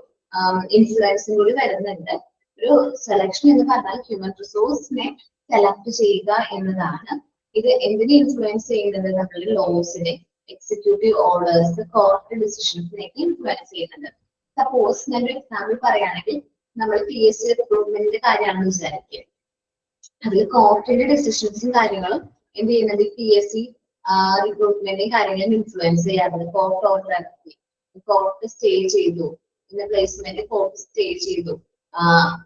ഇൻഫ്ലുവൻസും കൂടി വരുന്നുണ്ട്. ഒരു സെലക്ഷൻ എന്ന് പറഞ്ഞാൽ ഹ്യൂമൻ റിസോഴ്സിനെ സെലക്ട് ചെയ്യുക എന്നതാണ്. ഇത് എന്തിനെ ഇൻഫ്ലുവൻസ് ചെയ്യുന്നത്? നമ്മുടെ ലോസിനെ, എക്സിക്യൂട്ടീവ് ഓർഡേഴ്സ്, കോർട്ട് ഡിസിഷൻസിനെയൊക്കെ ഇൻഫ്ലുവൻസ് ചെയ്യുന്നുണ്ട്. സപ്പോസ് ഞാനൊരു എക്സാമ്പിൾ പറയുകയാണെങ്കിൽ നമ്മൾ PSC റിക്രൂട്ട്മെന്റിന്റെ കാര്യമാണെന്ന് വിചാരിക്കുക. അതിൽ കോർട്ടിന്റെ ഡിസിഷൻസും കാര്യങ്ങളും എന്ത് ചെയ്യുന്നത്, PSC റിക്രൂട്ട്മെന്റിന്റെ കാര്യങ്ങളും ഇൻഫ്ലുവൻസ് ചെയ്യാറുണ്ട്. കോർട്ട് ഓർഡർ ഇറക്കി, കോർട്ട് സ്റ്റേ ചെയ്തു, പിന്നെ പ്ലേസ്മെന്റ് കോർട്ട് സ്റ്റേ ചെയ്തു,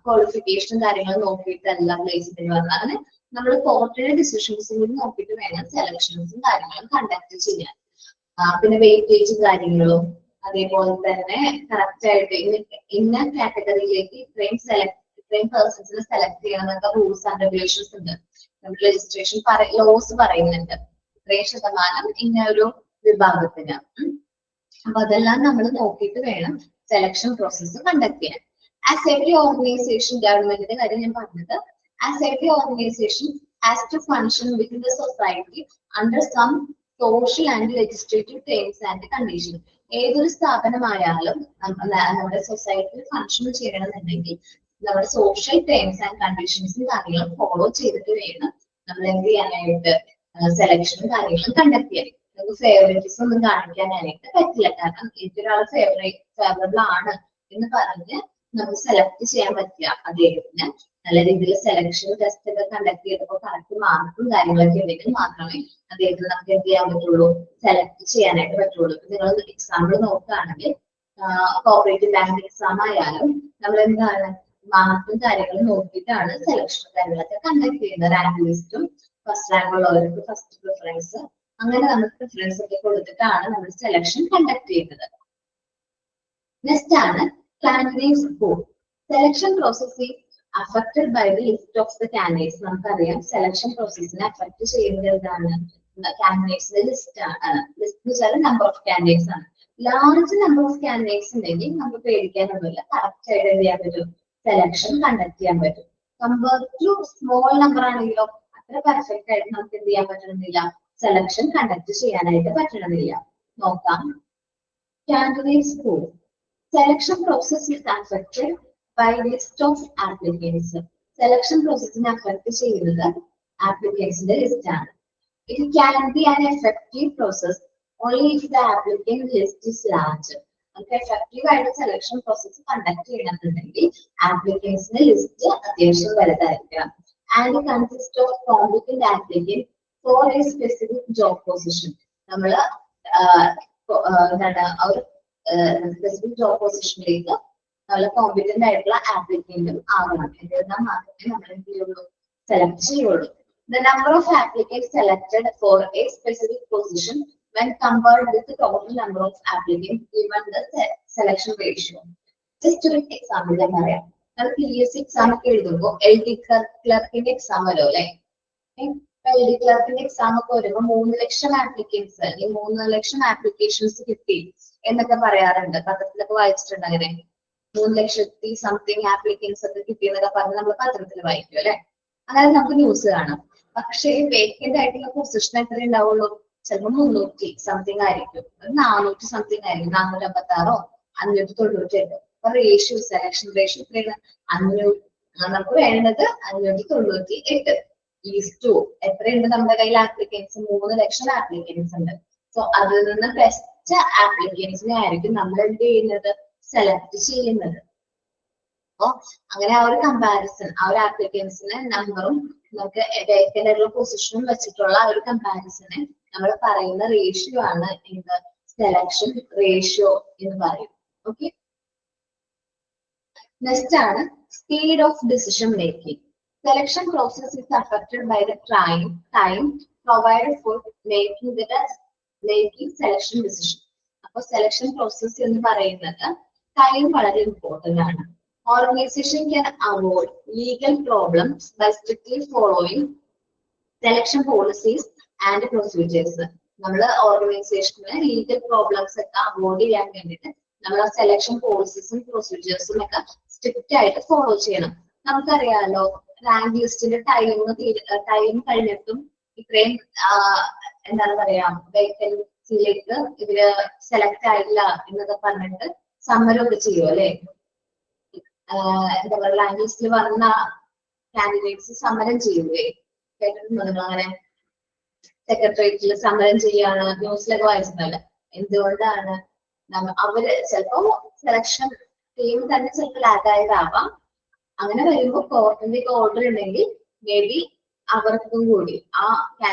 ക്വാളിഫിക്കേഷൻ കാര്യങ്ങൾ നോക്കിയിട്ടല്ല പ്ലേസ്മെന്റ് വന്നത്. അങ്ങനെ നമ്മൾ കോർട്ടിന്റെ ഡിസിഷൻസും കൂടി നോക്കിയിട്ട് വേണം സെലക്ഷൻസും കാര്യങ്ങളും കണ്ടക്ട് ചെയ്യാൻ. പിന്നെ വെയിറ്റേജ് കാര്യങ്ങളും അതേപോലെ തന്നെ കറക്റ്റ് ആയിട്ട് ഇന്ന കാറ്റഗറിയിലേക്ക് ഇത്രയും പേഴ്സൺസിനെ സെലക്ട് ചെയ്യണമെന്നൊക്കെ റൂൾസ് ആൻഡ് റെഗുലേഷൻസ് ഉണ്ട്. നമ്മുടെ രജിസ്ട്രേഷൻ ലോസ് പറയുന്നുണ്ട് ഇത്രയും ശതമാനം ഇന്ന ഒരു വിഭാഗത്തിന്. അപ്പൊ അതെല്ലാം നമ്മൾ നോക്കിയിട്ട് വേണം സെലക്ഷൻ പ്രോസസ്സ് കണ്ടക്ട് ചെയ്യാൻ. ആസ് എവറി ഓർഗനൈസേഷൻ, ഗവൺമെന്റിന്റെ കാര്യം ഞാൻ പറഞ്ഞത്, as every organisation has to function within the society under some social and legislative terms and condition. ഏതൊരു സ്ഥാപനമായാലും നമ്മുടെ സൊസൈറ്റിയിൽ ഫങ്ഷൻ ചെയ്യണമെന്നുണ്ടെങ്കിൽ നമ്മുടെ സോഷ്യൽ ടേംസ് ആൻഡ് കണ്ടീഷൻസും കാര്യങ്ങളും ഫോളോ ചെയ്തിട്ട് വേണം നമ്മൾ എന്ത് ചെയ്യാനായിട്ട് സെലക്ഷനും കാര്യങ്ങളും കണ്ടക്ട് ചെയ്യാൻ. നമുക്ക് ഫേവറേറ്റിസം ഒന്നും കാണിക്കാനായിട്ട് പറ്റില്ല. കാരണം ഏതൊരാൾ ഫേവറബിൾ ആണ് എന്ന് പറഞ്ഞ് നമുക്ക് സെലക്ട് ചെയ്യാൻ പറ്റില്ല. അദ്ദേഹത്തിന് നല്ല രീതിയിൽ സെലക്ഷൻ ടെസ്റ്റ് ഒക്കെ കണ്ടക്ട് ചെയ്തപ്പോൾ കറക്റ്റ് മാർക്കും കാര്യങ്ങളൊക്കെ ഉണ്ടെങ്കിൽ മാത്രമേ അദ്ദേഹത്തിന് നമുക്ക് എന്ത് ചെയ്യാൻ പറ്റുള്ളൂ, സെലക്ട് ചെയ്യാനായിട്ട് പറ്റുള്ളൂ. നിങ്ങൾ എക്സാമ്പിൾ നോക്കുകയാണെങ്കിൽ കോപ്പറേറ്റീവ് ബാങ്ക് എക്സാം ആയാലും നമ്മൾ എന്താണ് മാർക്കും കാര്യങ്ങളും നോക്കിയിട്ടാണ് സെലക്ഷൻ കാര്യങ്ങളൊക്കെ കണ്ടക്ട് ചെയ്യുന്നത്. റാങ്ക് ലിസ്റ്റും ഫസ്റ്റ് റാങ്ക് ഉള്ളവർക്ക് ഫസ്റ്റ് പ്രിഫറൻസ്, അങ്ങനെ നമ്മൾ പ്രിഫറൻസ് ഒക്കെ കൊടുത്തിട്ടാണ് നമ്മൾ സെലക്ഷൻ കണ്ടക്ട് ചെയ്യുന്നത്. നെക്സ്റ്റ് ആണ് candidates pool. Selection process is affected by the list of the candidates. നമുക്കറിയാം സെലക്ഷൻ പ്രോസസ്സിനെ അഫക്ട് ചെയ്യുന്നത് എന്താണ്, കാൻഡിഡേറ്റ്സിന്റെ ലിസ്റ്റ് ആണ്. ലിസ്റ്റ് എന്ന് വെച്ചാൽ നമ്പർ ഓഫ് കാൻഡിഡേറ്റ്സ് ആണ്. ലാർജ് നമ്പർ ഓഫ് കാൻഡിഡേറ്റ്സ് ഉണ്ടെങ്കിൽ നമുക്ക് പേടിക്കാനൊന്നുമില്ല, കറക്റ്റ് ആയിട്ട് എന്ത് ചെയ്യാൻ പറ്റും, സെലക്ഷൻ കണ്ടക്ട് ചെയ്യാൻ പറ്റും. കമ്പയർ ടു സ്മോൾ നമ്പർ ആണെങ്കിലോ അത്ര പെർഫെക്റ്റ് ആയിട്ട് നമുക്ക് എന്ത് ചെയ്യാൻ പറ്റണമെന്നില്ല, സെലക്ഷൻ കണ്ടക്ട് ചെയ്യാനായിട്ട് പറ്റണമെന്നില്ല. നോക്കാം. Candidates pool. Selection process is affected by list of applicants. Selection പ്രോസസ്സിനെ അഫക്ട് ചെയ്യുന്നത് ആപ്ലിക്കൻസിന്റെ ലിസ്റ്റ് ആണ്. It can be an effective process only if the applicant list is large. നമുക്ക് എഫക്റ്റീവ് ആയിട്ട് സെലക്ഷൻ പ്രോസസ് കണ്ടക്ട് ചെയ്യണമെന്നുണ്ടെങ്കിൽ ആപ്ലിക്കൻസിന്റെ ലിസ്റ്റ് അത്യാവശ്യം വലുതായിരിക്കണം. And consist of competent applicant for a specific job position. നമ്മൾ എന്താണ് ഒരു സ്പെസിഫിക് ജോബ് പൊസിഷനിലേക്ക് നല്ല കോമ്പറ്റന്റ് ആയിട്ടുള്ള ആപ്ലിക്കന്റും ആകണം. എന്നാൽ മാത്രമേ നമ്മൾ എന്ത് ചെയ്യുള്ളൂ, സെലക്ട് ചെയ്യുള്ളൂ. The number of applicants selected for a specific position when compared with the total number of applicants given the selection ratio. Just ഒരു എക്സാമ്പിൾ ഞാൻ പറയാം. നമ്മൾ PSC എക്സാം ഒക്കെ എഴുതുമ്പോൾ LD ക്ലർക്കിന്റെ എക്സാം വരും അല്ലെ. LD ക്ലർക്കിന്റെ എക്സാം ഒക്കെ വരുമ്പോൾ 3 ലക്ഷം ആപ്ലിക്കൻസ് അല്ലെങ്കിൽ 3 ലക്ഷം ആപ്ലിക്കേഷൻസ് കിട്ടി എന്നൊക്കെ പറയാറുണ്ട്. പത്രത്തിലൊക്കെ വായിച്ചിട്ടുണ്ട്. അങ്ങനെ 3 ലക്ഷത്തി സംതിങ് ആപ്ലിക്കൻസ് ഒക്കെ കിട്ടിയെന്നൊക്കെ പറഞ്ഞ് നമ്മൾ പത്രത്തിൽ വായിക്കും അല്ലെ. അങ്ങനെ നമുക്ക് ന്യൂസ് കാണാം. പക്ഷേ വേക്കന്റ് ആയിട്ടുള്ള പൊസിഷൻ എത്ര ഉണ്ടാവുള്ളൂ, ചിലപ്പോൾ 300 സംതിങ് ആയിരിക്കും, 400 സംതിങ് ആയിരിക്കും, 456 598. അപ്പൊ റേഷ്യോ, സെലക്ഷൻ റേഷ്യോ എത്രയാണ്, 500. നമുക്ക് വേണ്ടത് 598 ഈസ്റ്റു എത്രയുണ്ട് നമ്മുടെ കയ്യിൽ ആപ്ലിക്കൻസ്, 3 ലക്ഷം ആപ്ലിക്കൻസ് ഉണ്ട്. സോ അതിൽ നിന്ന് ബെസ്റ്റ് ആപ്ലിക്കൻസിനെ ആയിരിക്കും നമ്മൾ എന്ത് ചെയ്യുന്നത്, സെലക്ട് ചെയ്യുന്നത്. അപ്പൊ അങ്ങനെ ആ ഒരു കമ്പാരിസൺ, ആ ഒരു ആപ്ലിക്കൻസിന് നമ്പറും നമുക്ക് വേക്കന്റ് ആയിട്ടുള്ള പൊസിഷനും വെച്ചിട്ടുള്ള ആ ഒരു കമ്പാരിസണ് നമ്മൾ പറയുന്ന റേഷ്യോ ആണ് എന്ത്, സെലക്ഷൻ റേഷ്യോ എന്ന് പറയും. ഓക്കെ. നെക്സ്റ്റ് ആണ് speed of decision making. Selection process is affected by the time provided for making selection decision. അപ്പൊ സെലക്ഷൻ പ്രോസസ് എന്ന് പറയുന്നത് ടൈം വളരെ ഇമ്പോർട്ടന്റ് ആണ്. Organization can avoid legal problems by strictly following selection policies and procedures. നമ്മൾ ഓർഗനൈസേഷന് legal problems ഒക്കെ avoid ചെയ്യാൻ വേണ്ടിയിട്ട് നമ്മൾ ആ സെലക്ഷൻ പോളിസീസും പ്രൊസീജിയേഴ്സും ഒക്കെ സ്ട്രിക്റ്റ് ആയിട്ട് ഫോളോ ചെയ്യണം. നമുക്കറിയാലോ റാങ്ക് ലിസ്റ്റിന്റെ ടൈം കഴിഞ്ഞിട്ടും ഇത്രയും എന്താണ് പറയാ വേക്കൻസിയിലേക്ക് ഇവര് സെലക്ട് ആയില്ല എന്നൊക്കെ പറഞ്ഞിട്ട് സമരമൊക്കെ ചെയ്യും അല്ലെ. എന്താ പറയുക, റാങ്ക് ലിസ്റ്റിൽ വന്ന കാൻഡിഡേറ്റ്സ് സമരം ചെയ്യുകയെ കേട്ടിട്ടുണ്ടോ നിങ്ങൾ? അങ്ങനെ സെക്രട്ടേറിയറ്റിൽ സമരം ചെയ്യാണ്, ന്യൂസിലൊക്കെ വായിച്ചിട്ടുണ്ടല്ലോ. എന്തുകൊണ്ടാണ്? അവര് ചിലപ്പോ സെലക്ഷൻ ടീം തന്നെ ചിലപ്പോൾ ലാഗായതാവാം. അങ്ങനെ വരുമ്പോൾ കോർട്ടിന്റെ ഓർഡർ ഉണ്ടെങ്കിൽ മേ ബി അവർക്കും കൂടി ആ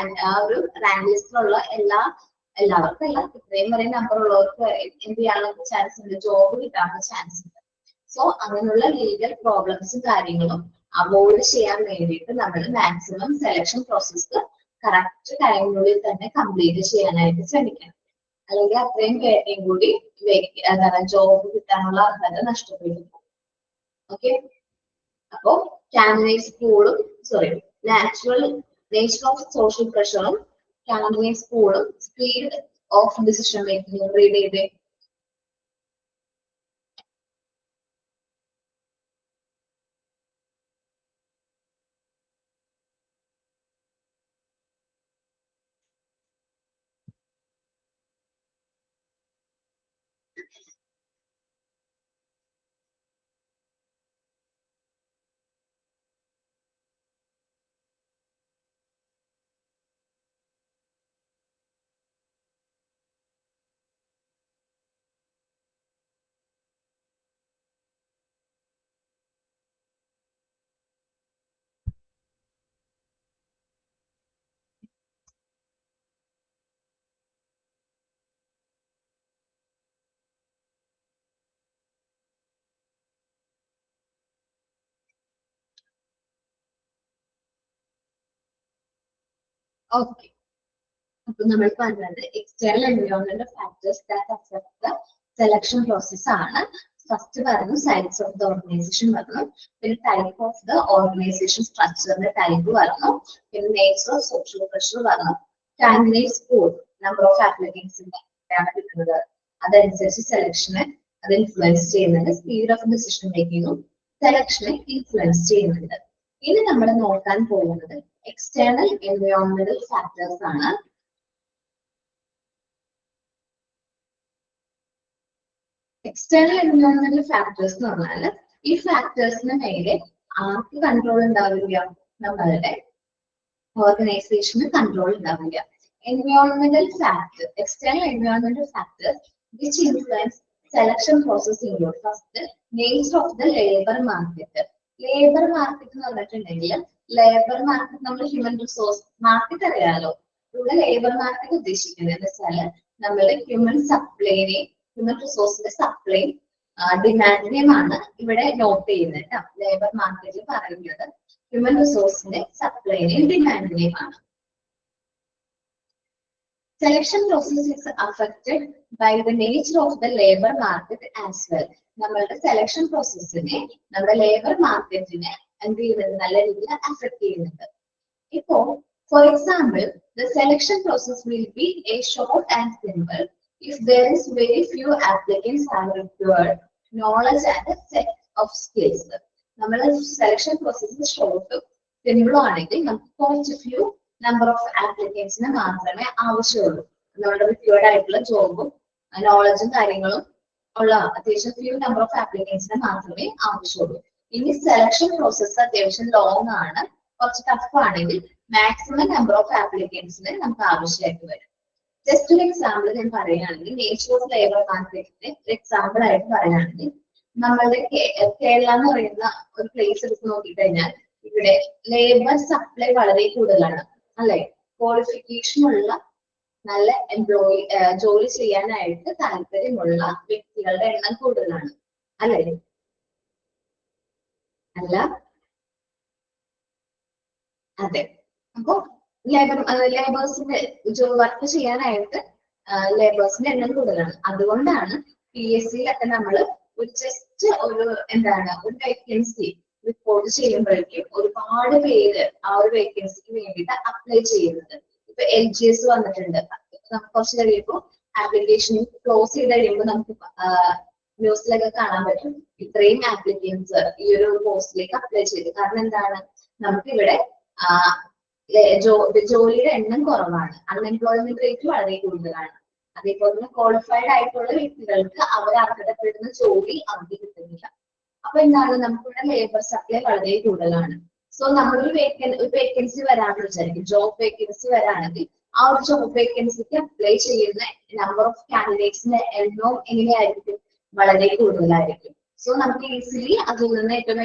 ഒരു റാങ്ക് ലിസ്റ്റിലുള്ള എല്ലാവർക്കും അല്ല, ഇത്രയും വരെ നമ്പർ ഉള്ളവർക്ക് എന്ത് ചെയ്യാനുള്ള ചാൻസ് ഉണ്ട്, ജോബ് കിട്ടാനുള്ള ചാൻസ് ഉണ്ട്. സോ അങ്ങനെയുള്ള ലീഗൽ പ്രോബ്ലംസും കാര്യങ്ങളും അവോയ്ഡ് ചെയ്യാൻ വേണ്ടിയിട്ട് നമ്മൾ മാക്സിമം സെലക്ഷൻ പ്രോസസ് കറക്റ്റ് ടൈമിനുള്ളിൽ തന്നെ കംപ്ലീറ്റ് ചെയ്യാനായിട്ട് ശ്രമിക്കണം. അല്ലെങ്കിൽ അത്രയും പേരെയും കൂടി എന്താണ് ജോബ് കിട്ടാനുള്ള അർഹത നഷ്ടപ്പെട്ടു. ഓക്കെ, അപ്പോ കാൻഡിഡേറ്റ്സ് പൂളും നേച്ചർ ഓഫ് സോഷ്യൽ പ്രഷറും കാൻഡിഡേറ്റ്സ് പൂളും speed of decision making read ചെയ്തേ. ഓക്കെ, അപ്പൊ നമ്മൾ പറഞ്ഞത് എക്സ്റ്റേണൽ എൻവയോൺമെന്റൽ factors that affect the selection process ആണ്. ഫസ്റ്റ് പറഞ്ഞു സൈസ് ഓഫ് ദ ഓർഗനൈസേഷൻ പറഞ്ഞു, പിന്നെ ടൈപ്പ് ഓഫ് ദ ഓർഗനൈസേഷൻ സ്ട്രക്ചറിന്റെ ടൈപ്പ് പറഞ്ഞു, പിന്നെ നേച്ചർ ഓഫ് സോഷ്യൽ പ്രഷർ പറഞ്ഞു, കാൻഡിഡേറ്റ്സ് പൂൾ നമ്പർ ഓഫ് ആപ്ലിക്കൻസിന്റെ ആണ് കിട്ടുന്നത്, അതനുസരിച്ച് സെലക്ഷനെ അത് ഇൻഫ്ലുവൻസ് ചെയ്യുന്നുണ്ട്, സ്പീഡ് ഓഫ് ഡിസിഷൻ മേക്കിങ്ങും സെലക്ഷനെ ഇൻഫ്ലുവൻസ് ചെയ്യുന്നുണ്ട്. ഇനി നമ്മൾ നോക്കാൻ പോകുന്നത് എക്സ്റ്റേണൽ എൻവയോൺമെന്റൽ ഫാക്ടേഴ്സ് ആണ്. എക്സ്റ്റേണൽ എൻവയോൺമെന്റൽ ഫാക്ടേഴ്സ് എന്ന് പറഞ്ഞാൽ ഈ ഫാക്ടേഴ്സിന് മേലെ ആർക്ക് കൺട്രോൾ ഉണ്ടാവില്ല? നമ്മളുടെ ഓർഗനൈസേഷന് കൺട്രോൾ ഉണ്ടാവില്ല. എൻവയോൺമെന്റൽ ഫാക്ടർ, എക്സ്റ്റേണൽ എൻവയോൺമെന്റൽ factors which influence selection process include first nature of the labour market. Labour market എന്ന് പറഞ്ഞിട്ടുണ്ടെങ്കിൽ ലേബർ മാർക്കറ്റ് നമ്മൾ ഹ്യൂമൻ റിസോഴ്സ് മാർക്കറ്റ് അറിയാലോ. ഇവിടെ ലേബർ മാർക്കറ്റ് ഉദ്ദേശിക്കുന്നത് എന്ന് വെച്ചാൽ നമ്മളുടെ ഹ്യൂമൻ റിസോഴ്സിന്റെ സപ്ലൈ ഡിമാൻഡിനെയുമാണ് ഇവിടെ നോട്ട് ചെയ്യുന്നത് കേട്ടോ. ലേബർ മാർക്കറ്റിൽ പറയുന്നത് ഹ്യൂമൻ റിസോഴ്സിന്റെ സപ്ലൈനെയും ഡിമാൻഡിനെയുമാണ്. Selection process is affected by the nature of the labour market as well. നമ്മളുടെ സെലക്ഷൻ പ്രോസസ്സിനെ നമ്മുടെ ലേബർ മാർക്കറ്റിനെ എന്ത് ചെയ്യുന്നത്? നല്ല രീതിയിൽ അഫക്ട് ചെയ്യുന്നുണ്ട്. ഇപ്പോ for example the selection process will be A short and simple if there is very few applicants have required knowledge and a set of skills. നമ്മൾ സെലക്ഷൻ പ്രോസസ് ഷോർട്ടും സിമ്പിളും ആണെങ്കിൽ നമുക്ക് കുറച്ച് ഫ്യൂ നമ്പർ ഓഫ് ആപ്ലിക്കൻസിന് മാത്രമേ ആവശ്യമുള്ളൂ. നമ്മുടെ required ആയിട്ടുള്ള ജോബും നോളജും കാര്യങ്ങളും ഉള്ള അത്യാവശ്യം ഫ്യൂ നമ്പർ ഓഫ് ആപ്ലിക്കൻസിന് മാത്രമേ ആവശ്യമുള്ളൂ. ഇനി സെലക്ഷൻ പ്രോസസ് അത്യാവശ്യം ലോങ് ആണ്, കുറച്ച് ടഫ് ആണെങ്കിൽ മാക്സിമം നമ്പർ ഓഫ് ആപ്ലിക്കൻസിന് നമുക്ക് ആവശ്യമായിട്ട് വരും. ജസ്റ്റ് ഒരു എക്സാമ്പിൾ ഞാൻ പറയുകയാണെങ്കിൽ നേച്ചർ ഓഫ് ലേബർ മാർക്കറ്റിന്റെ എക്സാമ്പിൾ ആയിട്ട് പറയുകയാണെങ്കിൽ നമ്മളുടെ കേരള എന്ന് പറയുന്ന ഒരു പ്ലേസ് എടുത്ത് നോക്കിക്കഴിഞ്ഞാൽ ഇവിടെ ലേബർ സപ്ലൈ വളരെ കൂടുതലാണ് അല്ലെ. ക്വാളിഫിക്കേഷൻ ഉള്ള നല്ല ജോലി ചെയ്യാനായിട്ട് താല്പര്യമുള്ള വ്യക്തികളുടെ എണ്ണം കൂടുതലാണ് അല്ലെ. അല്ല അതെ, അപ്പൊ ലേബേഴ്സിന്റെ വർക്ക് ചെയ്യാനായിട്ട് ലേബേഴ്സിന്റെ എണ്ണം കൂടുതലാണ്. അതുകൊണ്ടാണ് PSCയിലൊക്കെ നമ്മൾ ഒരു ജസ്റ്റ് ഒരു ഒരു വേക്കൻസി റിപ്പോർട്ട് ചെയ്യുമ്പോഴേക്കും ഒരുപാട് പേര് ആ ഒരു വേക്കൻസിക്ക് വേണ്ടിയിട്ട് അപ്ലൈ ചെയ്യുന്നത്. ഇപ്പൊ LGS വന്നിട്ടുണ്ട്, നമുക്ക് കുറച്ച് കഴിയുമ്പോൾ ആപ്ലിക്കേഷൻ ക്ലോസ് ചെയ്ത് കഴിയുമ്പോൾ നമുക്ക് ന്യൂസിലൊക്കെ കാണാൻ പറ്റും ഇത്രയും ആപ്ലിക്കൻസ് ഈ ഒരു പോസ്റ്റിലേക്ക് അപ്ലൈ ചെയ്തു. കാരണം എന്താണ്? നമുക്കിവിടെ ജോലിയുടെ എണ്ണം കുറവാണ്, അൺഎംപ്ലോയ്മെന്റ് റേറ്റ് വളരെ കൂടുതലാണ്. അതേപോലെ തന്നെ ക്വാളിഫൈഡ് ആയിട്ടുള്ള വ്യക്തികൾക്ക് അവർ അർഹതപ്പെടുന്ന ജോലി അവർക്ക് കിട്ടുന്നില്ല. അപ്പൊ എന്താണ്? നമുക്കിവിടെ ലേബർ സപ്ലൈ വളരെ കൂടുതലാണ്. സോ നമ്മളൊരു വേക്കൻസി വരാന്ന് വിചാരിക്കും, ജോബ് വേക്കൻസി വരാണെങ്കിൽ ആ ഒരു ജോബ് വേക്കൻസിക്ക് അപ്ലൈ ചെയ്യുന്ന നമ്പർ ഓഫ് കാൻഡിഡേറ്റ്സിന്റെ എണ്ണവും എങ്ങനെയായിരിക്കും? വളരെ കൂടുതലായിരിക്കും. സോ നമുക്ക് ഈസിലി അതിൽ നിന്ന് ഏറ്റവും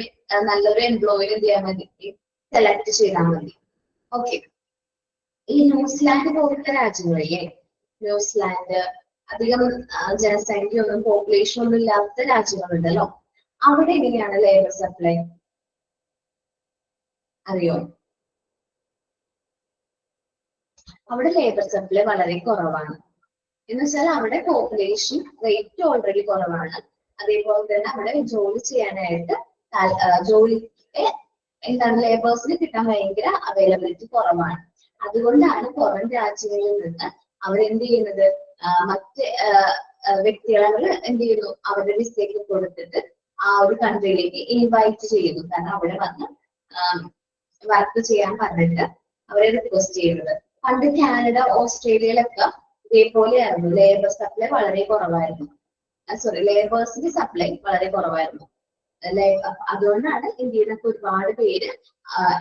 നല്ലൊരു എംപ്ലോയിയെ എന്ത് ചെയ്യാൻ മതി? സെലക്ട് ചെയ്താൽ മതി. ഓക്കെ, ഈ ന്യൂസിലാൻഡ് പോലത്തെ രാജ്യങ്ങളിലെ ന്യൂസിലാൻഡ് അധികം ജനസംഖ്യയൊന്നും പോപ്പുലേഷൻ ഒന്നും ഇല്ലാത്ത രാജ്യങ്ങളുണ്ടല്ലോ, അവിടെ എങ്ങനെയാണ് ലേബർ സപ്ലൈ അറിയോ? അവിടെ ലേബർ സപ്ലൈ വളരെ കുറവാണ്. എന്ന് വെച്ചാൽ അവിടെ പോപ്പുലേഷൻ റേറ്റ് ഓൾറെഡി കുറവാണ്. അതേപോലെ തന്നെ അവിടെ ജോലി ചെയ്യാനായിട്ട് ജോലിക്ക് എന്താണ് ലേബേഴ്സിന് കിട്ടാൻ ഭയങ്കര അവൈലബിലിറ്റി കുറവാണ്. അതുകൊണ്ടാണ് പുറം രാജ്യങ്ങളിൽ നിന്ന് അവരെന്ത് ചെയ്യുന്നത്, മറ്റ് വ്യക്തികളെ എന്ത് ചെയ്യുന്നു, അവരുടെ വിസയ്ക്ക് കൊടുത്തിട്ട് ആ ഒരു കൺട്രിയിലേക്ക് ഇൻവൈറ്റ് ചെയ്യുന്നു. കാരണം അവിടെ വന്ന് വർക്ക് ചെയ്യാൻ പറഞ്ഞിട്ട് അവരെ റിക്വസ്റ്റ് ചെയ്യുന്നത്. പണ്ട് കാനഡ, ഓസ്ട്രേലിയയിലൊക്കെ ഇതേപോലെയായിരുന്നു. ലേബർ സപ്ലൈ വളരെ കുറവായിരുന്നു. ലേബേഴ്സിന്റെ സപ്ലൈ വളരെ കുറവായിരുന്നു. അതുകൊണ്ടാണ് ഇന്ത്യയിലൊക്കെ ഒരുപാട് പേര്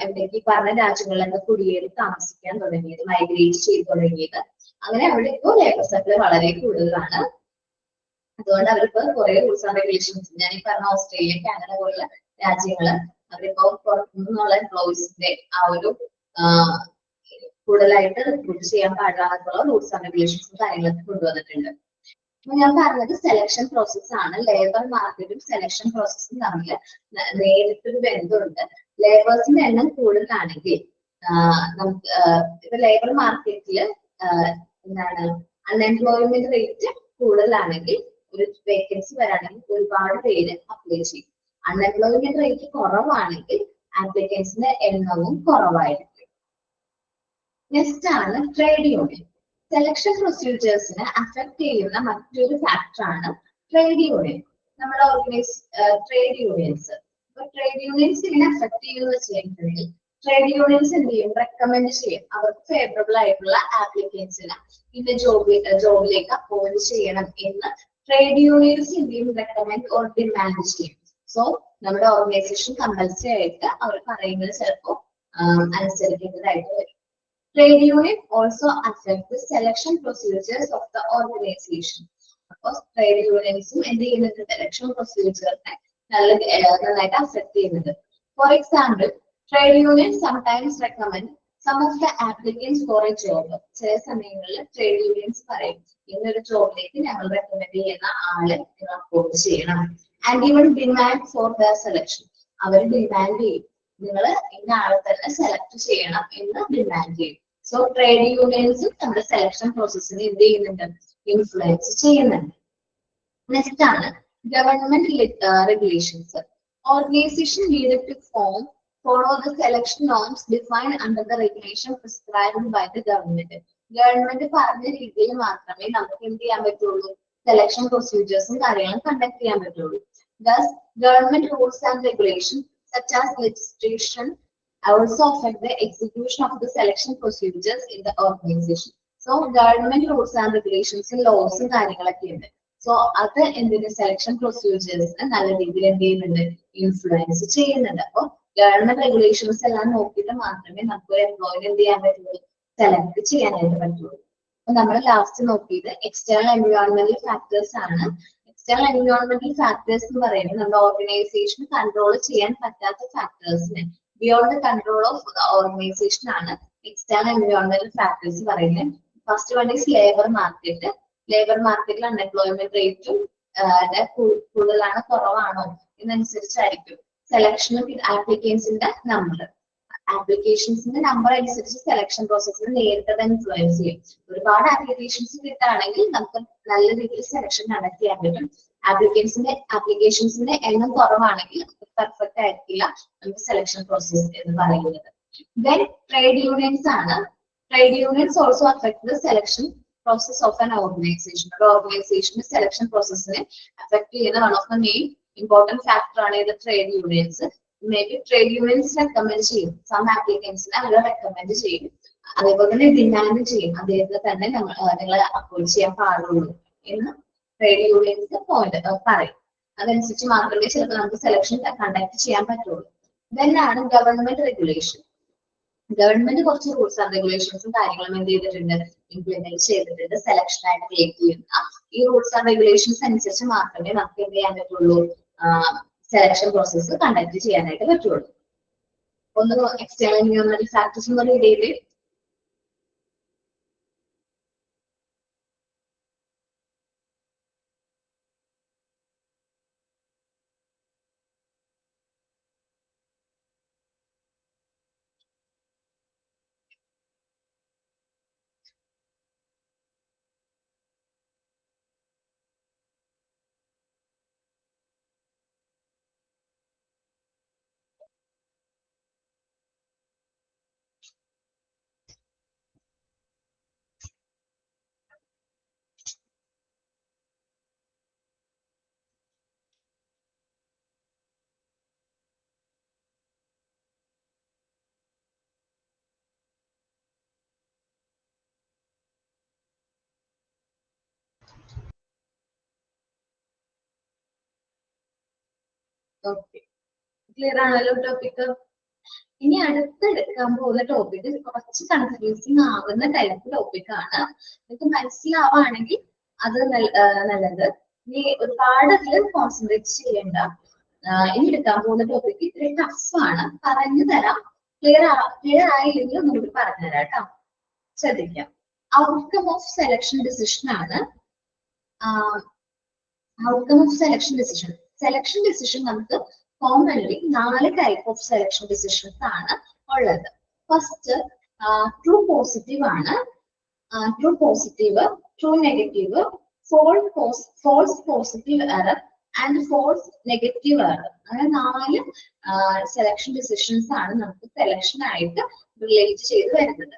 എവിടേക്ക് പറഞ്ഞ രാജ്യങ്ങളിലൊക്കെ കുടിയേറി താമസിക്കാൻ തുടങ്ങിയത്, മൈഗ്രേറ്റ് ചെയ്ത് തുടങ്ങിയത്. അങ്ങനെ അവിടെ ഇപ്പോൾ ലേബർ സപ്ലൈ വളരെ കൂടുതലാണ്. അതുകൊണ്ട് അവരിപ്പോ കുറെ റൂൾസ് ആൻഡ് റെഗുലേഷൻസ്, ഞാൻ ഈ പറഞ്ഞ ഓസ്ട്രേലിയ, കാനഡ പോലുള്ള രാജ്യങ്ങള് അവരിപ്പോ പുറത്തുനിന്നുള്ള എംപ്ലോയീസിന്റെ ആ ഒരു കൂടുതലായിട്ട് റിക്രൂട്ട് ചെയ്യാൻ പാടില്ലാത്തുള്ള റൂൾസ് ആൻഡ് റെഗുലേഷൻസും കാര്യങ്ങളൊക്കെ കൊണ്ടുവന്നിട്ടുണ്ട്. അപ്പൊ ഞാൻ പറഞ്ഞത് സെലക്ഷൻ പ്രോസസ് ആണ്. ലേബർ മാർക്കറ്റും സെലക്ഷൻ പ്രോസസ്സും തമ്മിൽ നേരിട്ടൊരു ബന്ധമുണ്ട്. ലേബേഴ്സിന്റെ എണ്ണം കൂടുതലാണെങ്കിൽ നമുക്ക് ഇപ്പൊ ലേബർ മാർക്കറ്റില് എന്താണ് അൺഎംപ്ലോയ്മെന്റ് റേറ്റ് കൂടുതലാണെങ്കിൽ, ഒരു വേക്കൻസി വരാണെങ്കിൽ ഒരുപാട് പേര് അപ്ലൈ ചെയ്യും. അൺഎംപ്ലോയ്മെന്റ് റേറ്റ് കുറവാണെങ്കിൽ ആപ്ലിക്കൻസിന്റെ എണ്ണവും കുറവായിരിക്കും. നെക്സ്റ്റ് ആണ് ട്രേഡ് യൂണിയൻ. സെലക്ഷൻ പ്രൊസീജിയേഴ്സിനെ അഫക്ട് ചെയ്യുന്ന മറ്റൊരു ഫാക്ടറാണ് ട്രേഡ് യൂണിയൻ. നമ്മുടെ ട്രേഡ് യൂണിയൻസ്, ഇപ്പൊ ട്രേഡ് യൂണിയൻസ് ഇങ്ങനെ അഫക്ട് ചെയ്യുന്നത് വെച്ചിട്ടുണ്ടെങ്കിൽ ട്രേഡ് യൂണിയൻസ് എന്ത് ചെയ്യും, റെക്കമെൻഡ് ചെയ്യും അവർക്ക് ഫേവറബിൾ ആയിട്ടുള്ള ആപ്ലിക്കൻസിനെ ഇന്ന ജോബിലേക്ക് അപ്പോയിന്റ് ചെയ്യണം എന്ന് ട്രേഡ് യൂണിയൻസ് എന്ത് ചെയ്യും, റെക്കമെൻഡ് ഓർ ഡിമാൻഡ് ചെയ്യും. സോ നമ്മുടെ ഓർഗനൈസേഷൻ കമ്പൽസറി ആയിട്ട് അവർ പറയുന്നത് ചിലപ്പോൾ അനുസരിക്കേണ്ടതായിട്ട് വരും. Trade union also affect the selection procedures of the organization. Because trade unions എന്ത് ചെയ്യുന്നത്, സെലക്ഷൻ പ്രൊസീജിയറിനെ നന്നായിട്ട് അഫക്ട് ചെയ്യുന്നത്. For example, trade union sometimes recommend some of the applicants for a job. ചില സമയങ്ങളിൽ ട്രേഡ് യൂണിയൻസ് പറയും ഇന്നൊരു ജോബിലേക്ക് ഞങ്ങൾ റെക്കമെൻഡ് ചെയ്യുന്ന ആളെ നിങ്ങൾ അപ്പോയിന്റ് ചെയ്യണം. And even demand for the selection, അവർ ഡിമാൻഡ് ചെയ്യും നിങ്ങൾ ഇന്ന ആളെ തന്നെ സെലക്ട് ചെയ്യണം എന്ന് ഡിമാൻഡ് ചെയ്യും. സോ ട്രേഡ് യൂണിയൻസ് നമ്മുടെ സെലക്ഷൻ പ്രോസസ്സിനെ എന്ത് ചെയ്യുന്നുണ്ട്, ഇൻഫ്ലുവൻസ് ചെയ്യുന്നുണ്ട്. നെക്സ്റ്റ് ആണ് government regulations. Organisation needed to follow the selection norms defined under the regulation prescribed by the government. Government പറഞ്ഞ രീതിയിൽ മാത്രമേ നമുക്ക് എന്ത് ചെയ്യാൻ പറ്റുള്ളൂ, സെലക്ഷൻ പ്രൊസീജിയേഴ്സും കാര്യങ്ങളും കണ്ടക്ട് ചെയ്യാൻ പറ്റുള്ളൂ. Thus, government rules and regulations such as legislation also affect the execution of the selection procedures in the organization. So, government rules and regulations laws and കാര്യങ്ങളൊക്കെ ഉണ്ട്. സോ അത് എന്തിന്, സെലക്ഷൻ പ്രൊസീജിയേഴ്സിനെ നല്ല രീതിയിൽ എന്ത് ചെയ്യുന്നുണ്ട്, ഇൻഫ്ലുവൻസ് ചെയ്യുന്നുണ്ട്. അപ്പോൾ ഗവൺമെന്റ് റെഗുലേഷൻസ് എല്ലാം നോക്കിയിട്ട് മാത്രമേ നമുക്ക് ഒരു എംപ്ലോയിനെ എന്ത് ചെയ്യാൻ പറ്റുള്ളൂ, സെലക്ട് ചെയ്യാനായിട്ട് പറ്റുള്ളൂ. അപ്പൊ നമ്മൾ ലാസ്റ്റ് നോക്കിയത് എക്സ്റ്റേണൽ എൻവയോൺമെന്റൽ ഫാക്ടേഴ്സ് ആണ്. എക്സ്റ്റേണൽ എൻവയോൺമെന്റൽ ഫാക്ടേഴ്സ് എന്ന് പറയുന്നത് നമ്മുടെ ഓർഗനൈസേഷൻ കൺട്രോൾ ചെയ്യാൻ പറ്റാത്ത ഫാക്ടേഴ്സിനെ, beyond the control of the organisation ആണ് എക്സ്റ്റേണൽ എൻവയോൺമെന്റൽ ഫാക്ടേഴ്സ് പറയുന്നത്. First one is labour market. Labour മാർക്കറ്റിൽ അൺഎംപ്ലോയ്മെന്റ് റേറ്റും കൂടുതലാണോ കുറവാണോ എന്നനുസരിച്ചായിരിക്കും സെലക്ഷൻ ആപ്ലിക്കൻസിന്റെ നമ്പർ. ആപ്ലിക്കേഷൻസിന്റെ നമ്പർ അനുസരിച്ച് സെലക്ഷൻ പ്രോസസ്സിനെ നേരിട്ട് ഇൻഫ്ലുവൻസ് ചെയ്യും. ഒരുപാട് ആപ്ലിക്കേഷൻസ് കിട്ടുകയാണെങ്കിൽ നമുക്ക് നല്ല രീതിയിൽ സെലക്ഷൻ കണ്ടക്ട് ചെയ്യാൻ പറ്റും. ആപ്ലിക്കേഷൻസിന്റെ എണ്ണം കുറവാണെങ്കിൽ പെർഫെക്റ്റ് ആയിരിക്കില്ല നമുക്ക് സെലക്ഷൻ പ്രോസസ് എന്ന് പറയുന്നത്. ദെൻ ട്രേഡ് യൂണിയൻസ് ആണ്. Trade unions also affect the selection process of an organisation. ഒരു ഓർഗനൈസേഷന്റെ സെലക്ഷൻ പ്രോസസ്സിനെ അഫക്ട് ചെയ്യുന്ന one of the main important factor ആണ് ഇത് trade unions. May be trade unions recommend ചെയ്യും, സം ആപ്ലിക്കൻസിനെ അവർ റെക്കമെൻഡ് ചെയ്യും, അതേപോലെ തന്നെ ഡിമാൻഡ് ചെയ്യും അദ്ദേഹത്തെ തന്നെ നിങ്ങളെ അപ്പോയിന്റ് ചെയ്യാൻ പാടുള്ളൂ എന്ന് ട്രേഡ് യൂണിയൻസ് പറയും. അതനുസരിച്ച് മാത്രമേ ചിലപ്പോൾ നമുക്ക് സെലക്ഷൻ കണ്ടക്ട് ചെയ്യാൻ പറ്റുള്ളൂ. ദെൻ ആണ് ഗവൺമെന്റ് റെഗുലേഷൻ. ഗവൺമെന്റ് കുറച്ച് റൂൾസ് ആൻഡ് റെഗുലേഷൻസും കാര്യങ്ങളും എന്ത് ചെയ്തിട്ടുണ്ട്, ഇംപ്ലിമെന്റ് ചെയ്തിട്ടുണ്ട് സെലക്ഷൻ ആയിട്ട് റിലേറ്റ് ചെയ്യുന്ന. ഈ റൂൾസ് ആൻഡ് റെഗുലേഷൻസ് അനുസരിച്ച് മാത്രമേ നമുക്ക് എന്ത് ചെയ്യാൻ പറ്റുള്ളൂ, സെലക്ഷൻ പ്രോസസ്സ് കണ്ടക്ട് ചെയ്യാനായിട്ട് പറ്റുള്ളൂ. ഒന്ന് എക്സ്റ്റേണൽ എൻവയോൺമെന്റൽ ഫാക്ടേഴ്സ് എന്നുള്ള ഇടയിൽ ഓക്കെ, ക്ലിയർ ആണല്ലോ ടോപ്പിക്. ഇനി അടുത്തെടുക്കാൻ പോകുന്ന ടോപ്പിക് കുറച്ച് കൺഫ്യൂസിങ് ആവുന്ന ടൈപ്പ് ടോപ്പിക് ആണ്. നിങ്ങൾക്ക് മനസ്സിലാവുകയാണെങ്കിൽ അത് നല്ലത്. ഇനി ഒരുപാട് അതിൽ കോൺസെൻട്രേറ്റ് ചെയ്യേണ്ട. ഇനി എടുക്കാൻ പോകുന്ന ടോപ്പിക് ഇത്തിരി ടഫാണ്, പറഞ്ഞു തരാം. ക്ലിയർ ആയില്ലെങ്കിൽ ഒന്നുകൂടി പറഞ്ഞു തരാം കേട്ടോ. ശ്രദ്ധിക്കാം. ഔട്ട്കം ഓഫ് സെലക്ഷൻ ഡിസിഷൻ ആണ്. Outcome of selection decision. Selection decision നമുക്ക് commonly 4 type of selection decisions ആണ് ഉള്ളത്. ഫസ്റ്റ് ട്രൂ പോസിറ്റീവ് ആണ്. True positive, true negative, false positive error and false negative error. അങ്ങനെ 4 സെലക്ഷൻ ഡിസിഷൻസ് ആണ് നമുക്ക് selection ആയിട്ട് relate ചെയ്ത് വരുന്നത്.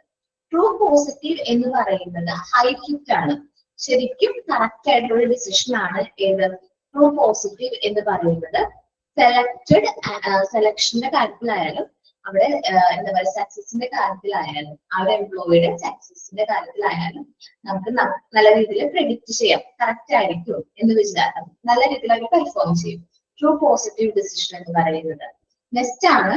ട്രൂ പോസിറ്റീവ് എന്ന് പറയുന്നത് ഹൈ ഹിറ്റ് ആണ്. ശരിക്കും കറക്റ്റ് ആയിട്ടുള്ള ഡിസിഷൻ ആണ് ഏത്? ട്രൂ പോസിറ്റീവ് എന്ന് പറയുന്നത്. സെലക്ഷന്റെ കാര്യത്തിലായാലും അവിടെ എന്താ പറയുക, സക്സസിന്റെ കാര്യത്തിലായാലും അവിടെ എംപ്ലോയിയുടെ സക്സസിന്റെ കാര്യത്തിലായാലും നമുക്ക് നല്ല രീതിയിൽ പ്രെഡിക്റ്റ് ചെയ്യാം, കറക്റ്റ് ആയിരിക്കും എന്ന് വിചാരിക്കാം, നല്ല രീതിയിൽ അവർ പെർഫോം ചെയ്യും. ട്രൂ പോസിറ്റീവ് ഡിസിഷൻ എന്ന് പറയുന്നത്. നെക്സ്റ്റ് ആണ്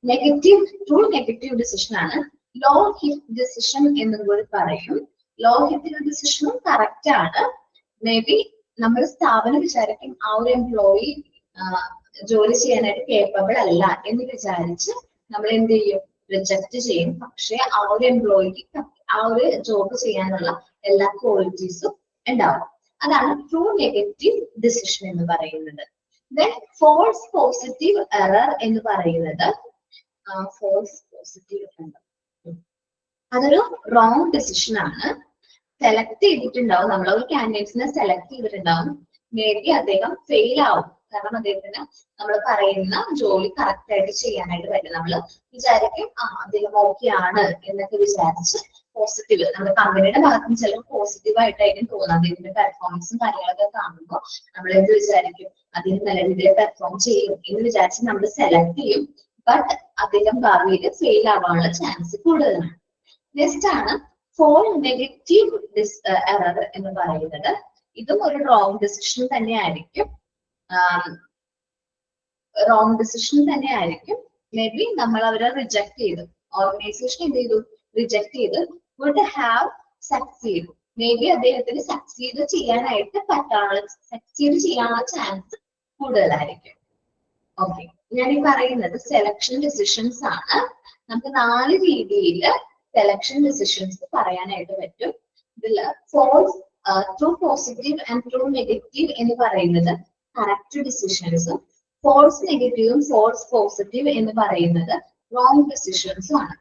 നെഗറ്റീവ്. ട്രൂ നെഗറ്റീവ് ഡിസിഷൻ ആണ് ലോ ഹിറ്റ് ഡിസിഷൻ എന്നും കൂടി പറയും. ലോ ഹിറ്റ് ഡിസിഷനും കറക്റ്റ് ആണ്. മേ ബി നമ്മൾ സ്ഥാപനം വിചാരിക്കും ആ ഒരു എംപ്ലോയി ജോലി ചെയ്യാനായിട്ട് കേപ്പബിൾ അല്ല എന്ന് വിചാരിച്ച് നമ്മൾ എന്ത് ചെയ്യും? റിജക്ട് ചെയ്യും. പക്ഷെ ആ ഒരു എംപ്ലോയിക്ക് ആ ഒരു ജോബ് ചെയ്യാനുള്ള എല്ലാ ക്വാളിറ്റീസും ഉണ്ടാവും. അതാണ് ട്രൂ നെഗറ്റീവ് ഡിസിഷൻ എന്ന് പറയുന്നത്. ദെൻ ഫോൾസ് പോസിറ്റീവ് എറർ എന്ന് പറയുന്നത് ഫോൾസ് പോസിറ്റീവ് എറർ അതൊരു റോങ് ഡിസിഷൻ ആണ്. സെലക്ട് ചെയ്തിട്ടുണ്ടാവും, നമ്മളൊരു കാൻഡിഡേറ്റ്സിനെ സെലക്ട് ചെയ്തിട്ടുണ്ടാവും. മേ ബി അദ്ദേഹം ഫെയിൽ ആവും, കാരണം അദ്ദേഹത്തിന് നമ്മൾ പറയുന്ന ജോലി കറക്റ്റ് ആയിട്ട് ചെയ്യാനായിട്ട് പറ്റും. നമ്മൾ വിചാരിക്കും അദ്ദേഹം ഓക്കെ ആണ് എന്നൊക്കെ വിചാരിച്ച് പോസിറ്റീവ്, നമ്മുടെ കമ്പനിയുടെ ഭാഗത്ത് നിന്ന് ചിലപ്പോൾ പോസിറ്റീവ് ആയിട്ടായിരിക്കും തോന്നുന്നത്. അദ്ദേഹത്തിന്റെ പെർഫോമൻസും കാര്യങ്ങളൊക്കെ കാണുമ്പോൾ നമ്മൾ എന്ത് വിചാരിക്കും? അദ്ദേഹം നല്ല രീതിയിൽ പെർഫോം ചെയ്യും എന്ന് വിചാരിച്ച് നമ്മൾ സെലക്ട് ചെയ്യും. ബട്ട് അദ്ദേഹം ഭാവിയിൽ ഫെയിൽ ആവാനുള്ള ചാൻസ് കൂടുതലാണ്. നെക്സ്റ്റ് ആണ് ഫോൾ നെഗറ്റീവ് എറർ എന്ന് പറയുന്നത്. ഇതും ഒരു റോങ് ഡിസിഷൻ തന്നെ ആയിരിക്കും. റോങ് ഡിസിഷൻ തന്നെ ആയിരിക്കും. മേ ബി നമ്മൾ അവരെ റിജക്ട് ചെയ്തു, ഓർഗനൈസേഷൻ എന്ത് ചെയ്തു? റിജക്ട് ചെയ്ത്. Would have succeed. May be അദ്ദേഹത്തിന് സക്സീഡ് ചെയ്യാനായിട്ട് ചെയ്യാനുള്ള ചാൻസ് കൂടുതലായിരിക്കും. ഓക്കെ, ഞാൻ ഈ പറയുന്നത് സെലക്ഷൻ ഡിസിഷൻസ് ആണ്. നമുക്ക് 4 രീതിയിൽ സെലക്ഷൻ ഡിസിഷൻസ് പറയാനായിട്ട് പറ്റും. ഇതില് false, true positive and true negative എന്ന് പറയുന്നത് കറക്റ്റ് ഡിസിഷൻസും, ഫോൾസ് നെഗറ്റീവും ഫോൾസ് പോസിറ്റീവ് എന്ന് പറയുന്നത് റോങ് ഡിസിഷൻസും ആണ്.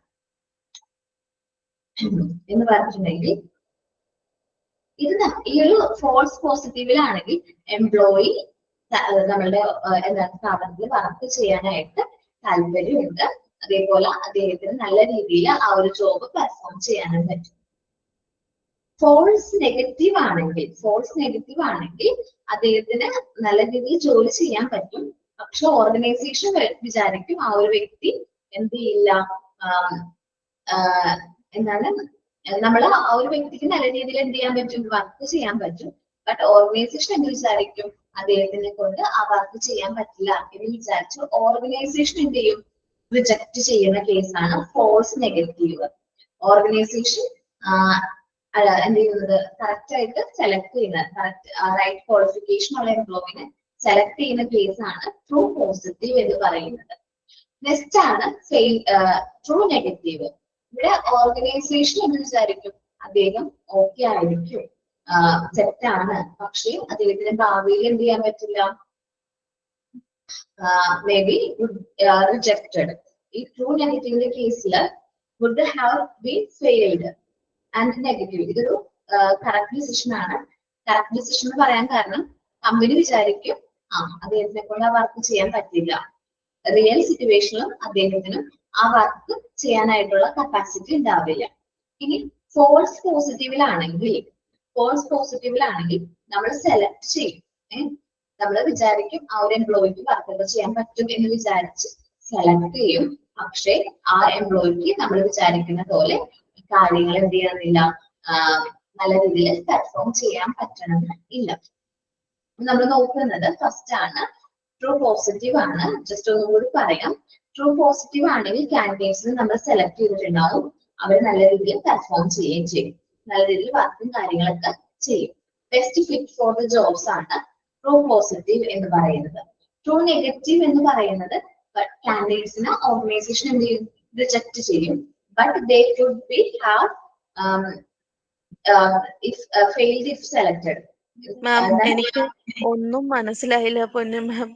എന്ന് പറഞ്ഞിട്ടുണ്ടെങ്കിൽ ഇത് ഈ ഒരു ഫോൾസ് പോസിറ്റീവിലാണെങ്കിൽ എംപ്ലോയി നമ്മളുടെ എന്താണ് സ്ഥാപനത്തിൽ വർക്ക് ചെയ്യാനായിട്ട് താല്പര്യമുണ്ട്. അതേപോലെ അദ്ദേഹത്തിന് നല്ല രീതിയിൽ ആ ഒരു ജോബ് പെർഫോം ചെയ്യാനും പറ്റും. ഫോൾസ് നെഗറ്റീവ് ആണെങ്കിൽ അദ്ദേഹത്തിന് നല്ല രീതിയിൽ ജോലി ചെയ്യാൻ പറ്റും. പക്ഷെ ഓർഗനൈസേഷൻ വിചാരിക്കും ആ ഒരു വ്യക്തി എന്ത് ചെയ്യില്ല, എന്താണ് നമ്മൾ ആ ഒരു വ്യക്തിക്ക് നല്ല രീതിയിൽ എന്ത് ചെയ്യാൻ പറ്റും? വർക്ക് ചെയ്യാൻ പറ്റും. ബട്ട് ഓർഗനൈസേഷൻ എന്ത് വിചാരിക്കും? അദ്ദേഹത്തിനെ കൊണ്ട് ആ വർക്ക് ചെയ്യാൻ പറ്റില്ല എന്ന് വിചാരിച്ചു ഓർഗനൈസേഷൻ എന്ത് ചെയ്യും? റിജക്ട് ചെയ്യുന്ന കേസാണ് ഫോൾസ് നെഗറ്റീവ്. ഓർഗനൈസേഷൻ എന്ത് ചെയ്യുന്നത്? കറക്റ്റ് ആയിട്ട് സെലക്ട് ചെയ്യുന്ന, റൈറ്റ് ക്വാളിഫിക്കേഷൻ ഉള്ള എംപ്ലോയിനെ സെലക്ട് ചെയ്യുന്ന കേസാണ് ട്രൂ പോസിറ്റീവ് എന്ന് പറയുന്നത്. നെക്സ്റ്റ് ആണ് ട്രൂ നെഗറ്റീവ്. ഇവിടെ ഓർഗനൈസേഷൻ എന്ന് വിചാരിക്കും അദ്ദേഹം ഓക്കെ ആയിരിക്കും, സെറ്റാണ്, പക്ഷേ അദ്ദേഹത്തിന് ഭാവിയിൽ എന്ത് ചെയ്യാൻ പറ്റില്ല, മേ ബി റിജക്റ്റഡ്. ഈ ട്രൂ നെഗറ്റീവിന്റെ കേസിൽ would have been failed and negative. ഇതൊരു കറക്റ്റ് ഡിസിഷൻ ആണ്. കറക്റ്റ് ഡിസിഷൻ എന്ന് പറയാൻ കാരണം കമ്പനി വിചാരിക്കും അദ്ദേഹത്തിനെ കൊണ്ട് ആ വർക്ക് ചെയ്യാൻ പറ്റില്ല. റിയൽ സിറ്റുവേഷനിലും അദ്ദേഹത്തിന് ആ വർക്ക് ചെയ്യാനായിട്ടുള്ള കപ്പാസിറ്റി ഉണ്ടാവില്ല. ഇനി ഫോൾസ് പോസിറ്റീവിലാണെങ്കിൽ നമ്മൾ സെലക്ട് ചെയ്യും. നമ്മൾ വിചാരിക്കും ആ ഒരു എംപ്ലോയിക്ക് വർക്കൊക്കെ ചെയ്യാൻ പറ്റും എന്ന് വിചാരിച്ച് സെലക്ട് ചെയ്യും. പക്ഷെ ആ എംപ്ലോയിക്ക് നമ്മൾ വിചാരിക്കുന്ന പോലെ കാര്യങ്ങൾ എന്ത് ചെയ്യണമെന്നില്ല, നല്ല രീതിയിൽ പെർഫോം ചെയ്യാൻ പറ്റണം ഇല്ല. നമ്മൾ നോക്കുന്നത് ഫസ്റ്റ് ആണ് ട്രൂ പോസിറ്റീവ് ആണ്. ജസ്റ്റ് ഒന്നുകൂടി പറയാം. ട്രൂ പോസിറ്റീവ് ആണെങ്കിൽ കാൻഡിഡേറ്റ്സിന് നമ്മൾ സെലക്ട് ചെയ്തിട്ടുണ്ടാവും. അവർ നല്ല രീതിയിൽ പെർഫോം ചെയ്യുകയും ചെയ്യും. നല്ല രീതിയിൽ വർക്കും കാര്യങ്ങളൊക്കെ ചെയ്യും. Best fit for the jobs ആണ് ട്രൂ പോസിറ്റീവ് എന്ന് പറയുന്നത്. ട്രൂ നെഗറ്റീവ് എന്ന് പറയുന്നത് കാൻഡിഡേറ്റ്സിന് ഓർഗനൈസേഷൻ എന്ത് ചെയ്യും, റിജക്ട് ചെയ്യും. But they could be have failed if selected. Ma'am എനിക്ക് ഒന്നും മനസ്സിലായില്ല പൊന്നു മാം.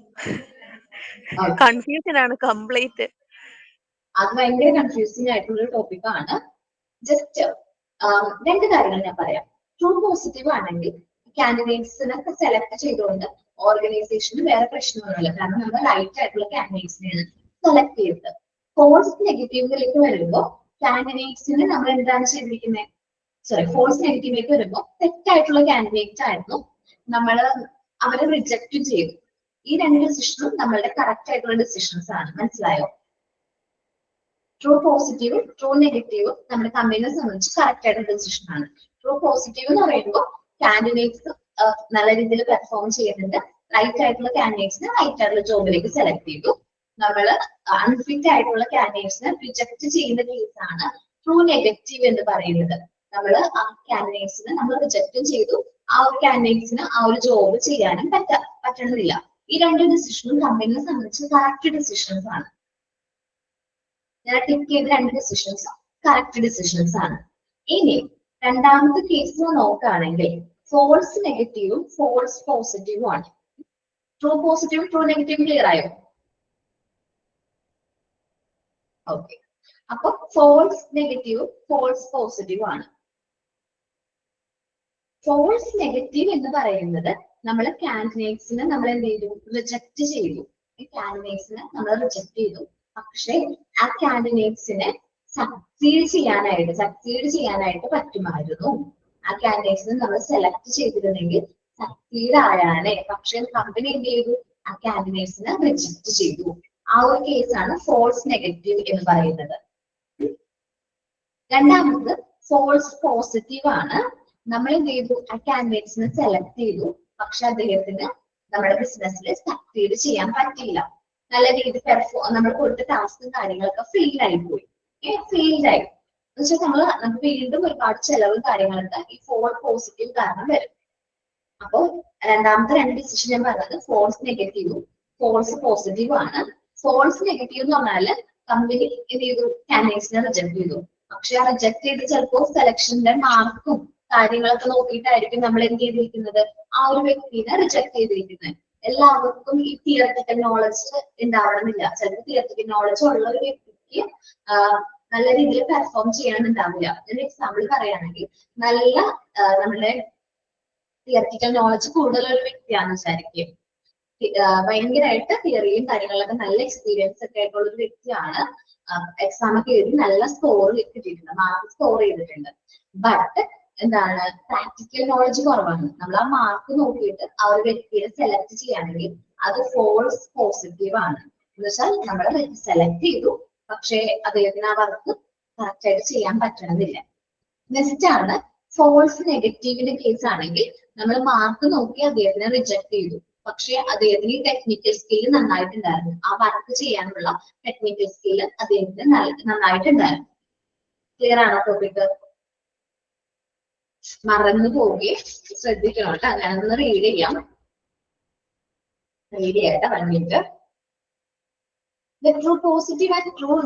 കൺഫ്യൂഷൻ ആണ് കംപ്ലീറ്റ്. അത് ഭയങ്കര കൺഫ്യൂസിംഗ് ആയിട്ടുള്ള ഒരു ടോപ്പിക് ആണ്. ജസ്റ്റ് രണ്ട് കാര്യങ്ങൾ ഞാൻ പറയാം. ട്രൂ പോസിറ്റീവ് ആണെങ്കിൽ കാൻഡിഡേറ്റ്സിനെ സെലക്ട് ചെയ്തുകൊണ്ട് ഓർഗനൈസേഷന് വേറെ പ്രശ്നമൊന്നുമില്ല. കാരണം നമ്മൾ റൈറ്റ് ആയിട്ടുള്ള കാൻഡിഡേറ്റ്സിനെയാണ് സെലക്ട് ചെയ്തത്. ഫോൾസ് നെഗറ്റീവിലേക്ക് വരുമ്പോൾ കാൻഡിഡേറ്റ്സിന് നമ്മൾ എന്താണ് ചെയ്തിരിക്കുന്നത്, ഫോൾസ് നെഗറ്റീവിലേക്ക് വരുമ്പോൾ തെറ്റായിട്ടുള്ള കാൻഡിഡേറ്റ് ആയിരുന്നു നമ്മൾ, അവരെ റിജക്ട് ചെയ്തു. ഈ രണ്ട് ഡിസിഷനും നമ്മളുടെ കറക്റ്റ് ആയിട്ടുള്ള ഡിസിഷൻസ് ആണ്. മനസ്സിലായോ? ട്രൂ പോസിറ്റീവും ട്രൂ നെഗറ്റീവും നമ്മുടെ കമ്പനിയെ സംബന്ധിച്ച് കറക്റ്റ് ആയിട്ടുള്ള ഡിസിഷൻ ആണ്. ട്രൂ പോസിറ്റീവ് എന്ന് പറയുമ്പോൾ കാൻഡിഡേറ്റ്സ് നല്ല രീതിയിൽ പെർഫോം ചെയ്യുന്നുണ്ട്. റൈറ്റ് ആയിട്ടുള്ള കാൻഡിഡേറ്റ്സിനെ റൈറ്റ് ആയിട്ടുള്ള ജോബിലേക്ക് സെലക്ട് ചെയ്തു. നമ്മൾ അൺഫിറ്റ് ആയിട്ടുള്ള കാൻഡിഡേറ്റ്സിനെ റിജക്ട് ചെയ്യുന്ന കേസാണ് ട്രൂ നെഗറ്റീവ് എന്ന് പറയുന്നത്. നമ്മൾ ആ കാൻഡിഡേറ്റ്സിനെ നമ്മൾ റിജക്റ്റും ചെയ്തു, ആ ഒരു കാൻഡിഡേറ്റ്സിന് ആ ഒരു ജോബ് ചെയ്യാനും പറ്റണമെന്നില്ല. ഈ രണ്ട് ഡിസിഷനും കമ്പനിയെ സംബന്ധിച്ച് കറക്റ്റ് ഡിസിഷൻസ് ആണ്. ഞാൻ ടിക്ക് ചെയ്ത രണ്ട് ഡിസിഷൻസ് കറക്റ്റ് ഡിസിഷൻസ് ആണ്. ഇനി രണ്ടാമത്തെ കേസ് നോക്കുകയാണെങ്കിൽ ഫോൾസ് നെഗറ്റീവും ഫോൾസ് പോസിറ്റീവും ആണ്. ട്രൂ പോസിറ്റീവും ട്രൂ നെഗറ്റീവും ക്ലിയർ ആയോ? ഓക്കെ. അപ്പൊ ഫോൾസ് നെഗറ്റീവും ഫോൾസ് പോസിറ്റീവും ആണ്. ഫോൾസ് നെഗറ്റീവ് എന്ന് പറയുന്നത് നമ്മൾ കാൻഡിഡേറ്റ്സിനെ നമ്മൾ എന്ത് ചെയ്തു, റിജക്ട് ചെയ്തു. കാൻഡിഡേറ്റ്സിനെ നമ്മൾ റിജക്ട് ചെയ്തു. പക്ഷെ ആ കാൻഡിഡേറ്റ്സിനെ സക്സീഡ് ചെയ്യാനായിട്ട് പറ്റുമായിരുന്നു. ആ കാൻഡിഡേറ്റ്സിനെ നമ്മൾ സെലക്ട് ചെയ്തിരുന്നെങ്കിൽ സക്സീഡ് ആയാലേ. പക്ഷെ കമ്പനി എന്ത് ചെയ്തു, ആ കാൻഡിഡേറ്റ്സിനെ റിജക്ട് ചെയ്തു. ആ ഒരു കേസാണ് ഫോൾസ് നെഗറ്റീവ് എന്ന് പറയുന്നത്. രണ്ടാമത് ഫോൾസ് പോസിറ്റീവ് ആണ്. നമ്മൾ എന്ത് ചെയ്തു, ആ കാൻഡിഡേറ്റ്സിനെ സെലക്ട് ചെയ്തു. പക്ഷെ അദ്ദേഹത്തിന് നമ്മുടെ ബിസിനസ്സിൽ സക്സീഡ് ചെയ്യാൻ പറ്റില്ല. നല്ല രീതിയിൽ നമ്മൾ കൊടുത്ത ടാസ്കും കാര്യങ്ങളൊക്കെ ഫെയിൽ ആയി പോയി. ഫെയിൽഡ് ആയി എന്ന് വെച്ചാൽ നമുക്ക് വീണ്ടും ഒരുപാട് ചെലവും കാര്യങ്ങളൊക്കെ ഈ ഫോൾസ് പോസിറ്റീവ് കാരണം വരും. അപ്പോൾ രണ്ടാമത്തെ രണ്ട് ഡിസിഷൻ ഞാൻ പറഞ്ഞത് ഫോൾസ് നെഗറ്റീവും ഫോൾസ് പോസിറ്റീവും ആണ്. ഫോൾസ് നെഗറ്റീവ് എന്ന് പറഞ്ഞാൽ കമ്പനി എന്ത് ചെയ്തു, കാൻഡിഡേറ്റ്സിനെ റിജക്ട് ചെയ്തു. പക്ഷെ ആ റിജക്ട് ചെയ്ത് ചിലപ്പോൾ സെലക്ഷന്റെ മാർക്കും കാര്യങ്ങളൊക്കെ നോക്കിയിട്ടായിരിക്കും നമ്മൾ എന്ത് ചെയ്തിരിക്കുന്നത്, ആ ഒരു വ്യക്തിനെ റിജക്ട് ചെയ്തിരിക്കുന്നത്. എല്ലാവർക്കും ഈ തിയററ്റിക്കൽ നോളജ് ഉണ്ടാവണമെന്നില്ല. ചിലപ്പോൾ തിയററ്റിക്കൽ നോളജ് ഉള്ള ഒരു വ്യക്തിക്ക് നല്ല രീതിയിൽ പെർഫോം ചെയ്യാനുണ്ടാവില്ല. ഒരു എക്സാമ്പിൾ പറയുകയാണെങ്കിൽ നല്ല നമ്മുടെ തിയററ്റിക്കൽ നോളജ് കൂടുതലുള്ള ഒരു വ്യക്തിയാണെന്ന് വിചാരിക്കും. ഭയങ്കരമായിട്ട് തിയറിയും കാര്യങ്ങളിലൊക്കെ നല്ല എക്സ്പീരിയൻസ് ഒക്കെ ആയിട്ടുള്ള ഒരു വ്യക്തിയാണ്. എക്സാം ഒക്കെ എഴുതി നല്ല സ്കോർ കിട്ടിയിട്ടുണ്ട്, മാർക്ക് സ്കോർ ചെയ്തിട്ടുണ്ട്. ബട്ട് എന്താണ്, പ്രാക്ടിക്കൽ നോളജ് കുറവാണ്. നമ്മൾ ആ മാർക്ക് നോക്കിയിട്ട് ആ ഒരു വ്യക്തിയെ സെലക്ട് ചെയ്യുകയാണെങ്കിൽ അത് ഫോൾസ് പോസിറ്റീവ് ആണ്. എന്ന് വെച്ചാൽ നമ്മൾ സെലക്ട് ചെയ്തു, പക്ഷേ അദ്ദേഹത്തിന് ആ വർക്ക് കറക്റ്റ് ആയിട്ട് ചെയ്യാൻ പറ്റണമെന്നില്ല. നെക്സ്റ്റ് ആണ് ഫോൾസ് നെഗറ്റീവിന്റെ കേസ് ആണെങ്കിൽ നമ്മൾ മാർക്ക് നോക്കി അദ്ദേഹത്തിനെ റിജക്ട് ചെയ്തു. പക്ഷെ അദ്ദേഹത്തിന് ടെക്നിക്കൽ സ്കിൽ നന്നായിട്ടുണ്ടായിരുന്നു. ആ വർക്ക് ചെയ്യാനുള്ള ടെക്നിക്കൽ സ്കിൽ അദ്ദേഹത്തിന് നന്നായിട്ടുണ്ടായിരുന്നു. ക്ലിയർ ആണോ ടോപ്പിക്? മറന്നു പോവുകയും ശ്രദ്ധിക്കണം കേട്ടോ. ഞാനൊന്ന് റീഡ് ചെയ്യട്ടെ. 1 minute. The true positive and true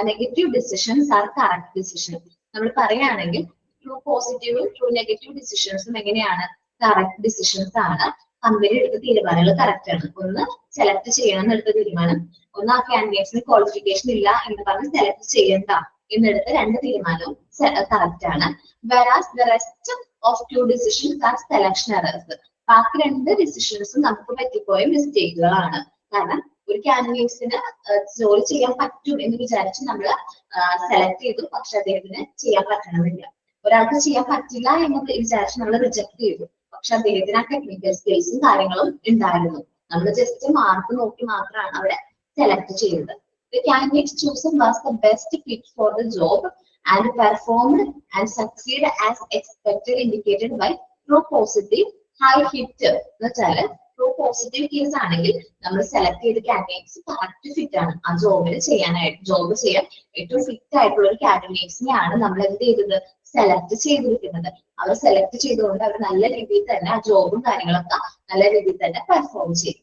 negative decisions are correct decisions. നമ്മൾ പറയുകയാണെങ്കിൽ ട്രൂ പോസിറ്റീവും ട്രൂ നെഗറ്റീവ് ഡിസിഷൻസും എങ്ങനെയാണ്, കറക്റ്റ് ഡിസിഷൻസ് ആണ്. കമ്പനി എടുത്ത തീരുമാനങ്ങൾ കറക്റ്റ് ആണ്. ഒന്ന് സെലക്ട് ചെയ്യണം എന്നെടുത്ത തീരുമാനം, ഒന്ന് ആ കാൻഡിഡേറ്റ്സിന് ക്വാളിഫിക്കേഷൻ ഇല്ല എന്ന് പറഞ്ഞ് സെലക്ട് ചെയ്യണ്ട എന്നെടുത്ത രണ്ട് തീരുമാനവും കറക്റ്റ് ആണ്. Whereas the rest of 2 decisions are selection errors. ബാക്കി രണ്ട് ഡിസിഷൻസും നമുക്ക് പറ്റിപ്പോയ മിസ്റ്റേക്കുകളാണ്. കാരണം ഒരു കാൻഡിഡേറ്റ്സിന് ജോലി ചെയ്യാൻ പറ്റും എന്ന് വിചാരിച്ച് നമ്മൾ സെലക്ട് ചെയ്തു, പക്ഷെ അദ്ദേഹത്തിന് ചെയ്യാൻ പറ്റണമെന്നില്ല. ഒരാൾക്ക് ചെയ്യാൻ പറ്റില്ല എന്ന് വിചാരിച്ച് നമ്മൾ റിജക്ട് ചെയ്തു, പക്ഷെ അദ്ദേഹത്തിന് ആ ടെക്നിക്കൽ സ്കിൽസും കാര്യങ്ങളും ഉണ്ടായിരുന്നു. നമ്മൾ ജസ്റ്റ് മാർക്ക് നോക്കി മാത്രമാണ് അവിടെ സെലക്ട് ചെയ്തത്. The candidate chosen was the best fit for the job and performed and succeeded as expected, indicated by true positive high hit. എന്ന് വെച്ചാല് ട്രൂ പോസിറ്റീവ് കേസ് ആണെങ്കിൽ നമ്മൾ സെലക്ട് ചെയ്ത കാൻഡിഡേറ്റ്സ് കറക്റ്റ് ഫിറ്റ് ആണ് ആ ജോബിൽ ചെയ്യാനായിട്ട്. ജോബ് ചെയ്യാൻ ഏറ്റവും ഫിറ്റ് ആയിട്ടുള്ള ഒരു കാൻഡിഡേറ്റ്സിനെയാണ് നമ്മൾ എന്ത് ചെയ്തത്, സെലക്ട് ചെയ്തിരിക്കുന്നത്. അവർ സെലക്ട് ചെയ്തുകൊണ്ട് അവർ നല്ല രീതിയിൽ തന്നെ ആ ജോബും കാര്യങ്ങളൊക്കെ നല്ല രീതിയിൽ തന്നെ പെർഫോം ചെയ്യും.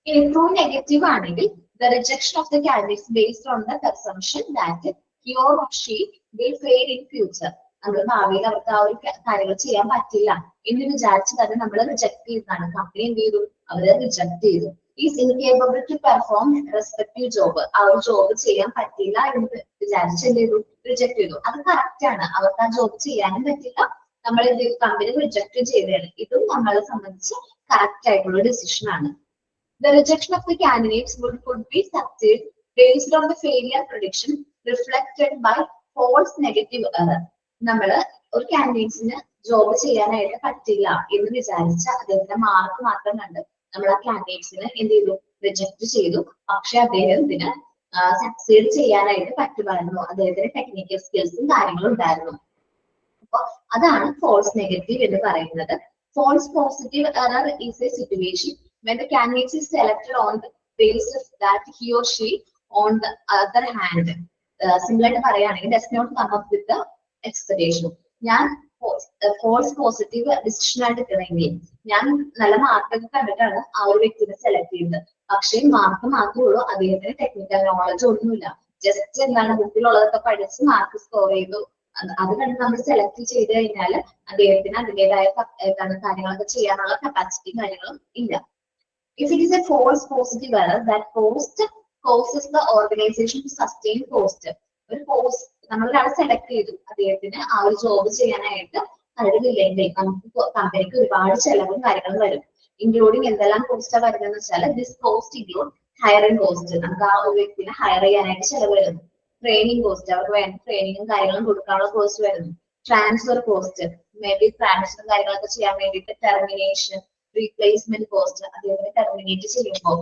ഇനി ട്രൂ നെഗറ്റീവ് ആണെങ്കിൽ the rejection of the candidates based on the assumption that he or she will fail in future. നമ്മൾ ഭാവിയിൽ അവർക്ക് ആ ഒരു കാര്യങ്ങൾ ചെയ്യാൻ പറ്റില്ല എന്ന് വിചാരിച്ച് തന്നെ നമ്മൾ റിജക്ട് ചെയ്തതാണ്. കമ്പനി എന്ത് ചെയ്തു, അവരെ റിജക്ട് ചെയ്തു. Is incapable to perform respective job, ആ ഒരു ജോബ് ചെയ്യാൻ പറ്റില്ല എന്ന് വിചാരിച്ച് എന്ത് ചെയ്തു, റിജക്ട് ചെയ്തു. അത് കറക്റ്റ് ആണ്, അവർക്ക് ആ ജോബ് ചെയ്യാനും പറ്റില്ല, നമ്മൾ എന്ത് ചെയ്തു, കമ്പനി റിജക്ട് ചെയ്തതാണ്. ഇതും നമ്മളെ സംബന്ധിച്ച് കറക്റ്റ് ആയിട്ടുള്ള ഡിസിഷൻ ആണ്. The rejection of the candidates could be succeed based on the failure prediction reflected by false negative error. നമ്മൾ ഒരു കാൻഡിഡേറ്റ്സിന് ജോബ് ചെയ്യാനായിട്ട് പറ്റില്ല എന്ന് വിചാരിച്ച അദ്ദേഹത്തിന്റെ മാർക്ക് മാത്രം കണ്ട് നമ്മൾ ആ കാൻഡിഡേറ്റ്സിന് എന്ത് ചെയ്തു, റിജക്ട് ചെയ്തു. പക്ഷെ അദ്ദേഹത്തിന് സക്സീഡ് ചെയ്യാനായിട്ട് പറ്റുമായിരുന്നു, അദ്ദേഹത്തിന് ടെക്നിക്കൽ സ്കിൽസും കാര്യങ്ങളും ഉണ്ടായിരുന്നു. അപ്പൊ അതാണ് ഫോൾസ് നെഗറ്റീവ് എന്ന് പറയുന്നത്. False positive error is a situation when the candidate is selected on the basis that he or she on the other hand similar ആയിട്ട് പറയുകയാണെങ്കിൽ does not come up with the expectation. ഞാൻ false positive decision ആയിട്ട് എടുക്കണമെങ്കിൽ ഞാൻ നല്ല മാർക്കൊക്കെ കണ്ടിട്ടാണ് ആ ഒരു വ്യക്തിനെ സെലക്ട് ചെയ്തത്. പക്ഷേ മാർക്ക് മാത്രമേ ഉള്ളൂ, അദ്ദേഹത്തിന് ടെക്നിക്കൽ നോളജ് ഒന്നുമില്ല. ജസ്റ്റ് എന്താണ് ബുക്കിലുള്ളതൊക്കെ പഠിച്ച് മാർക്ക് സ്കോർ ചെയ്തു, അത് കണ്ട് നമ്മൾ സെലക്ട് ചെയ്ത് കഴിഞ്ഞാൽ അദ്ദേഹത്തിന് അതിൻ്റെതായ കാര്യങ്ങളൊക്കെ ചെയ്യാനുള്ള കപ്പാസിറ്റി കാര്യങ്ങളും ഇല്ല. If it is a false positive error, that causes the organization to sustain cost. ഒരു പോസ്റ്റ് നമ്മളൊരാളെ സെലക്ട് ചെയ്തു, അദ്ദേഹത്തിന് ആ ഒരു ജോബ് ചെയ്യാനായിട്ട് കഴിവില്ലെങ്കിൽ നമുക്ക് കമ്പനിക്ക് ഒരുപാട് ചെലവും കാര്യങ്ങളും വരും. ഇൻക്ലൂഡിങ് എന്തെല്ലാം കോസ്റ്റാ വരുന്നതെന്ന് വെച്ചാൽ this cost include hiring cost, നമുക്ക് ആ ഒരു വ്യക്തിനെ ഹയർ ചെയ്യാനായിട്ട് ചെലവ് വരുന്നു. ട്രെയിനിങ് കോസ്റ്റ്, അവർക്ക് വേണ്ട ട്രെയിനിങ്ങും കാര്യങ്ങളും കൊടുക്കാനുള്ള കോസ്റ്റ് വരുന്നു. ട്രാൻസ്ഫർ കോസ്റ്റ്, മേ ബി ട്രാൻസ്ഫറും കാര്യങ്ങളൊക്കെ ചെയ്യാൻ വേണ്ടിയിട്ട് ടെർമിനേഷൻ, റീപ്ലേസ്മെന്റ് കോസ്റ്റ്, അതേപോലെ ടെർമിനേറ്റ് ചെയ്യുമ്പോൾ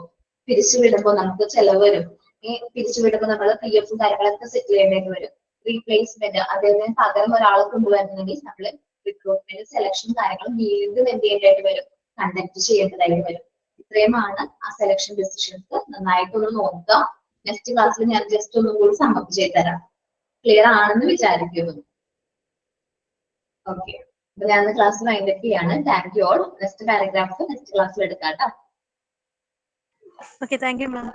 പിരിച്ചുവിടുമ്പോൾ നമുക്ക് ചെലവ് വരും. ഈ പിരിച്ചുവിടുമ്പോൾ നമ്മൾ PF കാര്യങ്ങളൊക്കെ സെറ്റിൽ ചെയ്യേണ്ടി വരും. റീപ്ലേസ്മെന്റ്, അതേപോലെ പകരം ഒരാളെ കൊണ്ടുവരണമെങ്കിൽ നമ്മൾ റിക്രൂട്ട്മെന്റ് സെലക്ഷൻ കാര്യങ്ങളും വീണ്ടും എന്ത് ചെയ്യേണ്ടതായിട്ട് വരും, കണ്ടക്ട് ചെയ്യേണ്ടതായിട്ട് വരും. ഇത്രയുമാണ് ആ സെലക്ഷൻ ഡിസിഷൻസ്. നന്നായിട്ടൊന്ന് നോക്കുക. നെക്സ്റ്റ് ക്ലാസ്സിൽ ഞാൻ ജസ്റ്റ് ഒന്നും കൂടി സമ്മപ്പ് ചെയ്ത് തരാം. ക്ലിയർ ആണെന്ന് വിചാരിക്കുന്നു. ഓക്കെ, അപ്പൊ ഞാൻ ക്ലാസ് വൈൻഡപ്പ് ചെയ്യാണ്. Thank you all. Next paragraph next ക്ലാസ്സിൽ എടുക്കാം കേട്ടോ. Okay, thank you, ma'am.